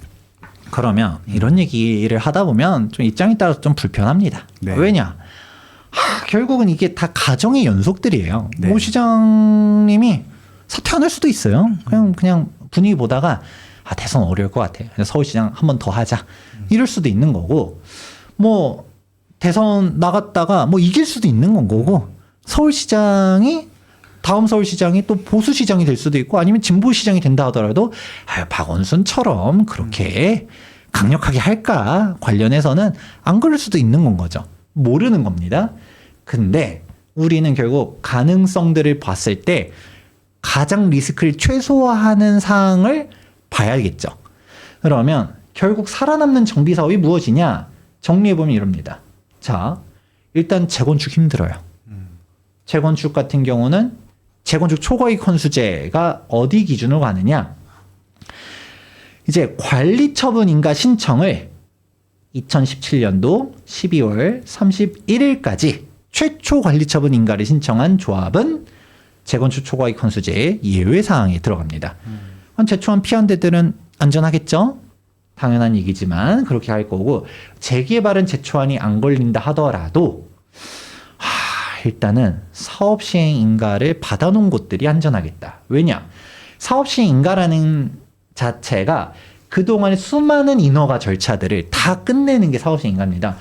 그러면 이런 얘기를 하다 보면 좀 입장에 따라서 좀 불편합니다. 네. 왜냐? 결국은 이게 다 가정의 연속들이에요. 네. 오 시장님이 사퇴 안 할 수도 있어요. 그냥 분위기 보다가 대선 어려울 것 같아. 그래서 서울시장 한 번 더 하자. 이럴 수도 있는 거고 뭐 대선 나갔다가 뭐 이길 수도 있는 건 거고 다음 서울시장이 또 보수시장이 될 수도 있고 아니면 진보시장이 된다 하더라도 박원순처럼 그렇게 강력하게 할까 관련해서는 안 그럴 수도 있는 건 거죠. 모르는 겁니다. 근데 우리는 결국 가능성들을 봤을 때 가장 리스크를 최소화하는 사항을 봐야겠죠. 그러면 결국 살아남는 정비사업이 무엇이냐? 정리해보면 이럽니다. 자, 일단 재건축 힘들어요. 재건축 같은 경우는 재건축 초과이익 헌수제가 어디 기준으로 가느냐? 이제 관리처분 인가 신청을 2017년도 12월 31일까지 최초 관리처분 인가를 신청한 조합은 재건축 초과이익 헌수제의 예외 사항에 들어갑니다. 제초한 피한 데들은 안전하겠죠? 당연한 얘기지만 그렇게 할 거고 재개발은 제초안이 안 걸린다 하더라도 일단은 사업시행 인가를 받아놓은 곳들이 안전하겠다. 왜냐? 사업시행 인가라는 자체가 그동안의 수많은 인허가 절차들을 다 끝내는 게 사업시행 인가입니다.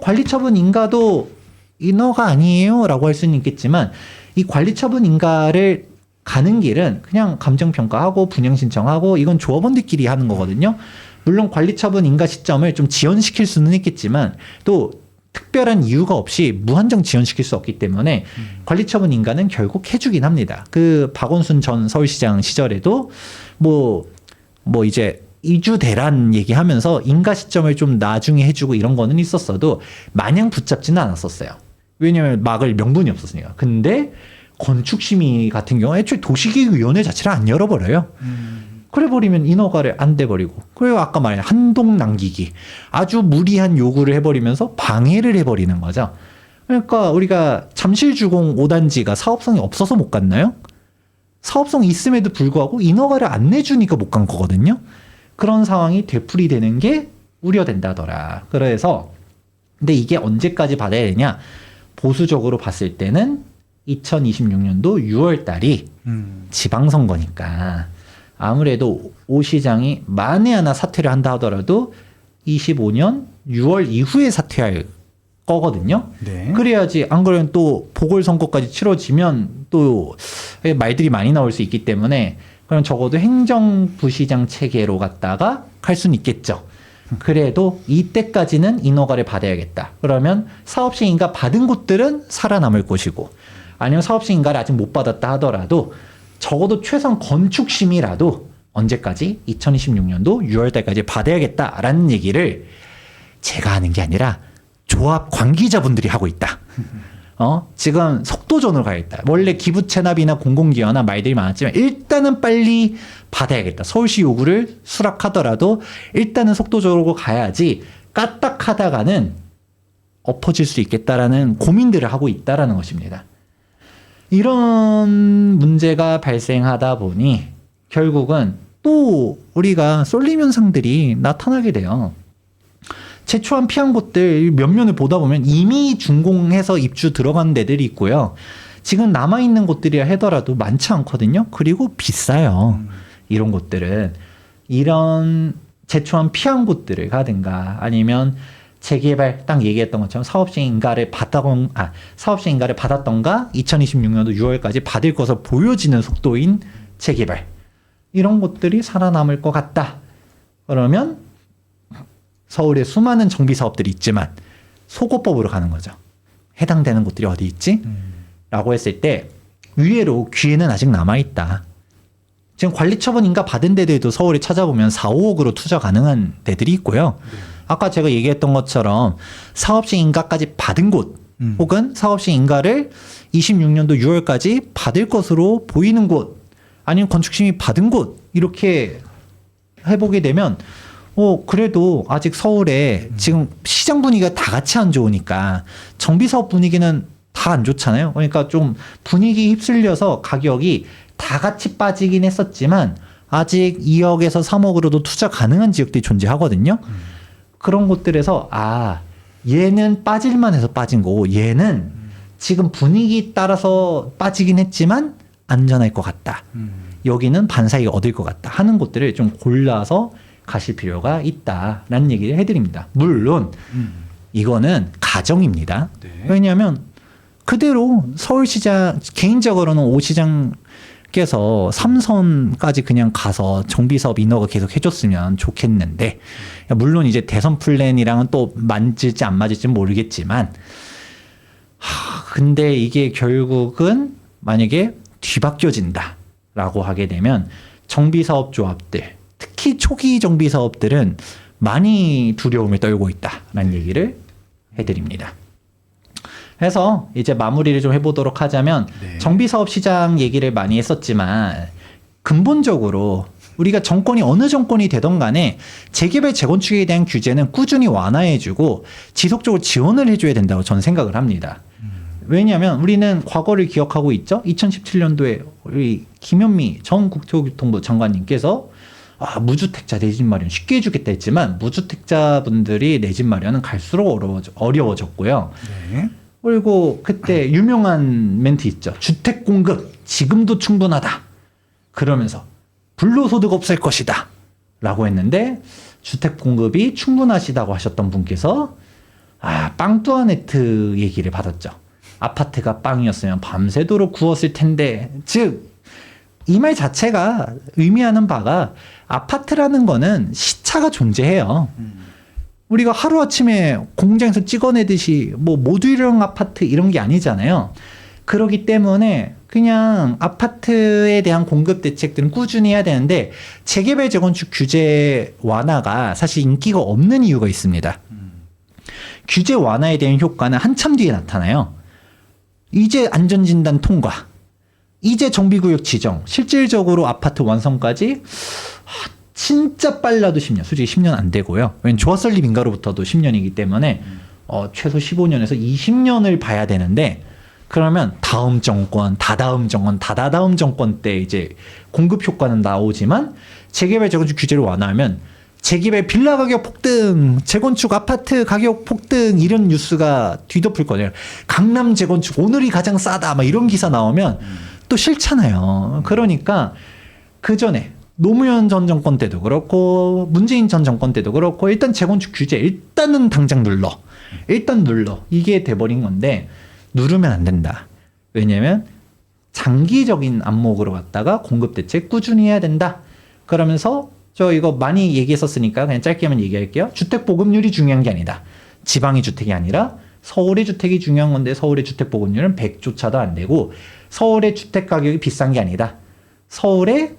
관리처분 인가도 인허가 아니에요? 라고 할 수는 있겠지만 이 관리처분 인가를 가는 길은 그냥 감정평가하고 분양신청하고 이건 조합원들끼리 하는 거거든요. 물론 관리처분 인가 시점을 좀 지연시킬 수는 있겠지만 또 특별한 이유가 없이 무한정 지연시킬 수 없기 때문에 관리처분 인가는 결국 해주긴 합니다. 그 박원순 전 서울시장 시절에도 뭐 이제 이주 대란 얘기하면서 인가 시점을 좀 나중에 해주고 이런 거는 있었어도 마냥 붙잡지는 않았었어요. 왜냐하면 막을 명분이 없었으니까. 근데 건축심의 같은 경우 애초에 도시계획위원회 자체를 안 열어버려요. 그래 버리면 인허가를 안 돼버리고 그리고 아까 말한 한동 남기기 아주 무리한 요구를 해버리면서 방해를 해버리는 거죠. 그러니까 우리가 잠실주공 5단지가 사업성이 없어서 못 갔나요? 사업성이 있음에도 불구하고 인허가를 안 내주니까 못 간 거거든요. 그런 상황이 되풀이되는 게 우려된다더라. 그래서 근데 이게 언제까지 받아야 되냐? 보수적으로 봤을 때는 2026년도 6월 달이 지방선거니까 아무래도 오 시장이 만에 하나 사퇴를 한다 하더라도 25년 6월 이후에 사퇴할 거거든요. 네. 그래야지 안 그러면 또 보궐선거까지 치러지면 또 말들이 많이 나올 수 있기 때문에 그럼 적어도 행정부시장 체계로 갔다가 갈 수는 있겠죠. 그래도 이때까지는 인허가를 받아야겠다. 그러면 사업시 인가 받은 곳들은 살아남을 것이고 아니면 사업시 인가를 아직 못 받았다 하더라도 적어도 최소한 건축심이라도 언제까지? 2026년도 6월 달까지 받아야겠다라는 얘기를 제가 하는 게 아니라 조합 관계자분들이 하고 있다. 지금 속도전으로 가야겠다. 원래 기부 체납이나 공공기여나 말들이 많았지만 일단은 빨리 받아야겠다. 서울시 요구를 수락하더라도 일단은 속도적으로 가야지 까딱하다가는 엎어질 수 있겠다라는 고민들을 하고 있다라는 것입니다. 이런 문제가 발생하다 보니 결국은 또 우리가 쏠림 현상들이 나타나게 돼요. 최초한 피한 곳들 몇 면을 보다 보면 이미 준공해서 입주 들어간 데들이 있고요. 지금 남아있는 곳들이라 하더라도 많지 않거든요. 그리고 비싸요. 이런 곳들은. 이런 최초한 피한 곳들을 가든가 아니면 재개발 딱 얘기했던 것처럼 사업시 인가를 받았던가 2026년도 6월까지 받을 것으로 보여지는 속도인 재개발. 이런 곳들이 살아남을 것 같다. 그러면 서울에 수많은 정비 사업들이 있지만 소거법으로 가는 거죠. 해당되는 곳들이 어디 있지? 라고 했을 때 의외로 귀에는 아직 남아있다. 지금 관리처분 인가 받은 데들도 서울에 찾아보면 4, 5억으로 투자 가능한 데들이 있고요. 아까 제가 얘기했던 것처럼 사업시 인가까지 받은 곳 혹은 사업시 인가를 26년도 6월까지 받을 것으로 보이는 곳 아니면 건축심의 받은 곳 이렇게 해보게 되면 그래도 아직 서울에 지금 시장 분위기가 다 같이 안 좋으니까 정비사업 분위기는 다 안 좋잖아요. 그러니까 좀 분위기 휩쓸려서 가격이 다 같이 빠지긴 했었지만 아직 2억에서 3억으로도 투자 가능한 지역들이 존재하거든요. 그런 곳들에서 얘는 빠질만 해서 빠진 거고 얘는 지금 분위기 따라서 빠지긴 했지만 안전할 것 같다. 여기는 반사이익 얻을 것 같다 하는 곳들을 좀 골라서 가실 필요가 있다라는 얘기를 해드립니다. 물론 이거는 가정입니다. 네. 왜냐하면 그대로 서울시장 개인적으로는 오 시장께서 3선까지 그냥 가서 정비사업 인허가 계속 해줬으면 좋겠는데 물론 이제 대선 플랜이랑은 또 맞을지 안 맞을지는 모르겠지만 근데 이게 결국은 만약에 뒤바뀌어진다라고 하게 되면 정비사업 조합들 특히 초기 정비 사업들은 많이 두려움을 떨고 있다라는 얘기를 해드립니다. 그래서 이제 마무리를 좀 해보도록 하자면 네. 정비 사업 시장 얘기를 많이 했었지만 근본적으로 우리가 정권이 어느 정권이 되던 간에 재개발 재건축에 대한 규제는 꾸준히 완화해주고 지속적으로 지원을 해줘야 된다고 저는 생각을 합니다. 왜냐하면 우리는 과거를 기억하고 있죠. 2017년도에 우리 김현미 전 국토교통부 장관님께서 무주택자 내 집 마련 쉽게 해주겠다 했지만 무주택자분들이 내 집 마련은 갈수록 어려워졌고요. 네. 그리고 그때 유명한 멘트 있죠. 주택 공급 지금도 충분하다. 그러면서 불로소득 없을 것이다. 라고 했는데 주택 공급이 충분하시다고 하셨던 분께서 빵뚜아네트 얘기를 받았죠. 아파트가 빵이었으면 밤새도록 구웠을 텐데 즉 이 말 자체가 의미하는 바가 아파트라는 거는 시차가 존재해요. 우리가 하루아침에 공장에서 찍어내듯이 뭐 모듈형 아파트 이런 게 아니잖아요. 그렇기 때문에 그냥 아파트에 대한 공급 대책들은 꾸준히 해야 되는데 재개발 재건축 규제 완화가 사실 인기가 없는 이유가 있습니다. 규제 완화에 대한 효과는 한참 뒤에 나타나요. 이제 안전진단 통과, 이제 정비구역 지정, 실질적으로 아파트 완성까지 진짜 빨라도 10년, 솔직히 10년 안 되고요. 왜냐면 조합설립 인가로부터도 10년이기 때문에 최소 15년에서 20년을 봐야 되는데 그러면 다음 정권, 다다음 정권, 다다다음 정권 때 이제 공급 효과는 나오지만 재개발 재건축 규제를 완화하면 재개발 빌라 가격 폭등, 재건축 아파트 가격 폭등 이런 뉴스가 뒤덮을 거예요. 강남 재건축 오늘이 가장 싸다 막 이런 기사 나오면 또 싫잖아요. 그러니까 그 전에 노무현 전 정권 때도 그렇고 문재인 전 정권 때도 그렇고 일단 재건축 규제 일단은 당장 눌러. 일단 눌러. 이게 돼버린 건데 누르면 안 된다. 왜냐면 장기적인 안목으로 갔다가 공급 대책 꾸준히 해야 된다. 그러면서 저 이거 많이 얘기했었으니까 그냥 짧게만 얘기할게요. 주택 보급률이 중요한 게 아니다. 지방의 주택이 아니라 서울의 주택이 중요한 건데 서울의 주택 보급률은 100조차도 안 되고 서울의 주택 가격이 비싼 게 아니다. 서울의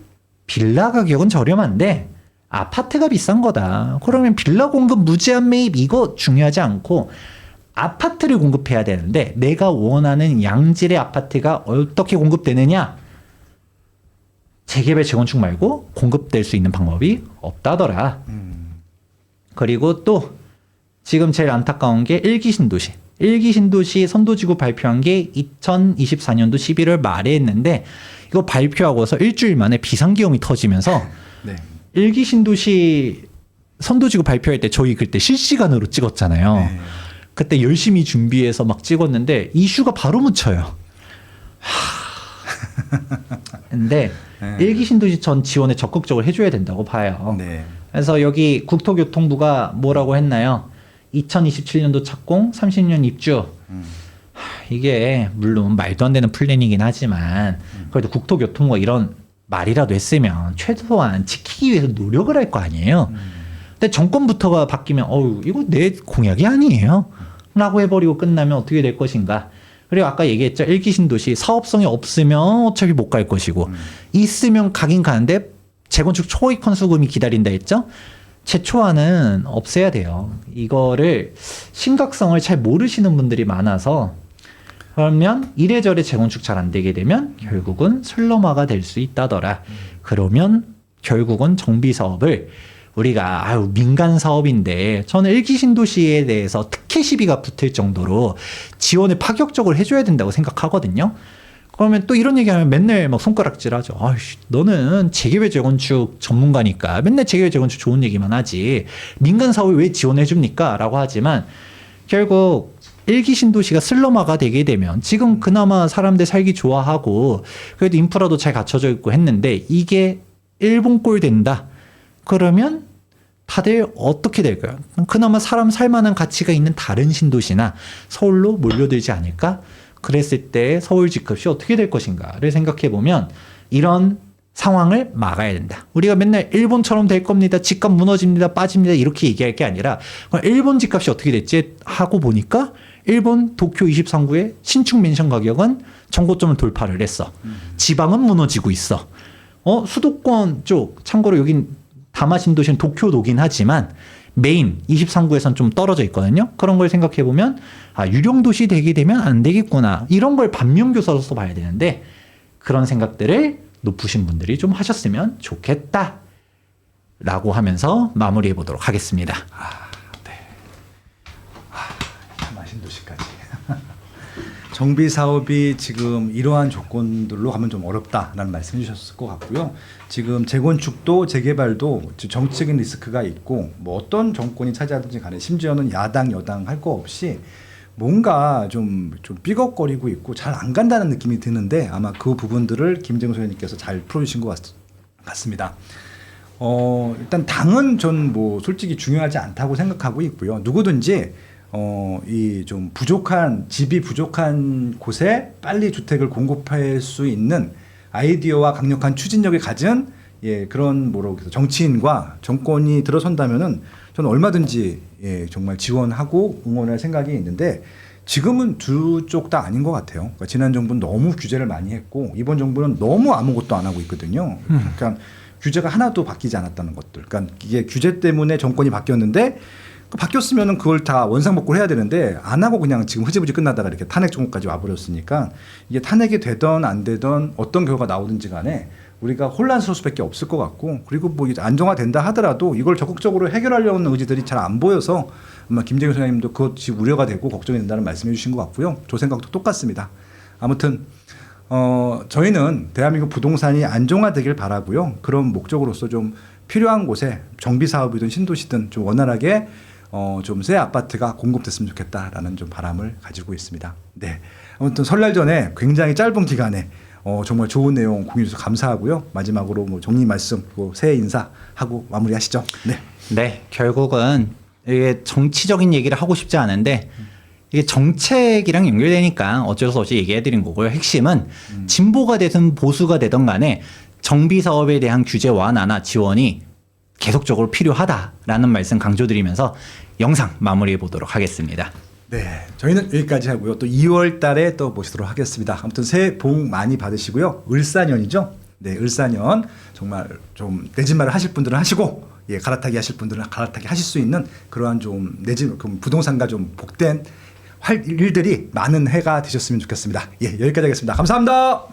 빌라 가격은 저렴한데 아파트가 비싼 거다. 그러면 빌라 공급 무제한 매입 이거 중요하지 않고 아파트를 공급해야 되는데 내가 원하는 양질의 아파트가 어떻게 공급되느냐? 재개발 재건축 말고 공급될 수 있는 방법이 없다더라. 그리고 또 지금 제일 안타까운 게 일기 신도시. 일기 신도시 선도지구 발표한 게 2024년도 11월 말에 했는데 이거 발표하고서 일주일 만에 비상계엄이 터지면서 네. 일기 신도시 선도지구 발표할 때 저희 그때 실시간으로 찍었잖아요. 네. 그때 열심히 준비해서 막 찍었는데 이슈가 바로 묻혀요. 근데 네. 일기 신도시 전 지원에 적극적으로 해줘야 된다고 봐요. 네. 그래서 여기 국토교통부가 뭐라고 했나요? 2027년도 착공, 30년 입주. 이게 물론 말도 안 되는 플랜이긴 하지만 그래도 국토교통부가 이런 말이라도 했으면 최소한 지키기 위해서 노력을 할 거 아니에요. 근데 정권부터가 바뀌면 어우 이거 내 공약이 아니에요. 라고 해버리고 끝나면 어떻게 될 것인가. 그리고 아까 얘기했죠. 일기 신도시 사업성이 없으면 어차피 못 갈 것이고 있으면 가긴 가는데 재건축 초과이익 환수금이 기다린다 했죠. 최초화는 없애야 돼요. 이거를 심각성을 잘 모르시는 분들이 많아서 그러면 이래저래 재건축 잘 안 되게 되면 결국은 슬럼화가 될 수 있다더라. 그러면 결국은 정비 사업을 우리가 민간 사업인데 저는 일기 신도시에 대해서 특혜 시비가 붙을 정도로 지원을 파격적으로 해줘야 된다고 생각하거든요. 그러면 또 이런 얘기하면 맨날 막 손가락질하죠. 아이씨, 너는 재개발 재건축 전문가니까 맨날 재개발 재건축 좋은 얘기만 하지. 민간 사업을 왜 지원해줍니까? 라고 하지만 결국 일기 신도시가 슬럼화가 되게 되면 지금 그나마 사람들 살기 좋아하고 그래도 인프라도 잘 갖춰져 있고 했는데 이게 일본 꼴 된다. 그러면 다들 어떻게 될까요? 그나마 사람 살만한 가치가 있는 다른 신도시나 서울로 몰려들지 않을까? 그랬을 때 서울 집값이 어떻게 될 것인가를 생각해 보면 이런 상황을 막아야 된다. 우리가 맨날 일본처럼 될 겁니다. 집값 무너집니다. 빠집니다. 이렇게 얘기할 게 아니라 일본 집값이 어떻게 됐지 하고 보니까 일본 도쿄 23구의 신축 맨션 가격은 정고점을 돌파를 했어. 지방은 무너지고 있어. 수도권 쪽 참고로 여긴 다마 신도시는 도쿄도긴 하지만 메인 23구에선 좀 떨어져 있거든요. 그런 걸 생각해 보면 유령도시 되게 되면 안 되겠구나. 이런 걸 반면교사로서 봐야 되는데 그런 생각들을 높으신 분들이 좀 하셨으면 좋겠다. 라고 하면서 마무리해 보도록 하겠습니다. 네. 신도시까지. 정비 사업이 지금 이러한 조건들로 가면 좀 어렵다라는 말씀해 주셨을 것 같고요. 지금 재건축도 재개발도 정치적인 리스크가 있고 뭐 어떤 정권이 차지하든지 간에 심지어는 야당 여당 할 거 없이 뭔가 좀 삐걱거리고 있고 잘 안 간다는 느낌이 드는데 아마 그 부분들을 김재웅 소장님께서 잘 풀어주신 것 같습니다. 일단 당은 전 뭐 솔직히 중요하지 않다고 생각하고 있고요. 누구든지 이 좀 부족한 집이 부족한 곳에 빨리 주택을 공급할 수 있는 아이디어와 강력한 추진력을 가진 그런 정치인과 정권이 들어선다면은 저는 얼마든지 정말 지원하고 응원할 생각이 있는데 지금은 두 쪽 다 아닌 것 같아요. 그러니까 지난 정부는 너무 규제를 많이 했고 이번 정부는 너무 아무것도 안 하고 있거든요. 그러니까 규제가 하나도 바뀌지 않았다는 것들. 그러니까 이게 규제 때문에 정권이 바뀌었는데 바뀌었으면은 그걸 다 원상복구를 해야 되는데 안 하고 그냥 지금 흐지부지 끝나다가 이렇게 탄핵 정국까지 와버렸으니까 이게 탄핵이 되던 안 되던 어떤 결과가 나오든지 간에 우리가 혼란스러울 수밖에 없을 것 같고 그리고 뭐 이제 안정화된다 하더라도 이걸 적극적으로 해결하려는 의지들이 잘 안 보여서 아마 김재규 소장님도 그것이 우려가 되고 걱정이 된다는 말씀해 주신 것 같고요. 저 생각도 똑같습니다. 아무튼 저희는 대한민국 부동산이 안정화되길 바라고요. 그런 목적으로서 좀 필요한 곳에 정비 사업이든 신도시든 좀 원활하게 좀 새 아파트가 공급됐으면 좋겠다라는 좀 바람을 가지고 있습니다. 네. 아무튼 설날 전에 굉장히 짧은 기간에 정말 좋은 내용 공유해 주셔서 감사하고요. 마지막으로 뭐 정리 말씀, 뭐 새해 인사하고 마무리하시죠. 네. 네, 결국은 이게 정치적인 얘기를 하고 싶지 않은데 이게 정책이랑 연결되니까 어쩔 수 없이 얘기해드린 거고요. 핵심은 진보가 되든 보수가 되든 간에 정비 사업에 대한 규제 완화나 지원이 계속적으로 필요하다라는 말씀 강조드리면서 영상 마무리해 보도록 하겠습니다. 네, 저희는 여기까지 하고요. 또 2월 달에 또 모시도록 하겠습니다. 아무튼 새해 복 많이 받으시고요. 을사년이죠. 네, 을사년 정말 좀 내 집 마련 하실 분들은 하시고, 예, 갈아타기 하실 분들은 갈아타기 하실 수 있는 그러한 좀 내 집 부동산과 좀 복된 일들이 많은 해가 되셨으면 좋겠습니다. 예, 여기까지 하겠습니다. 감사합니다.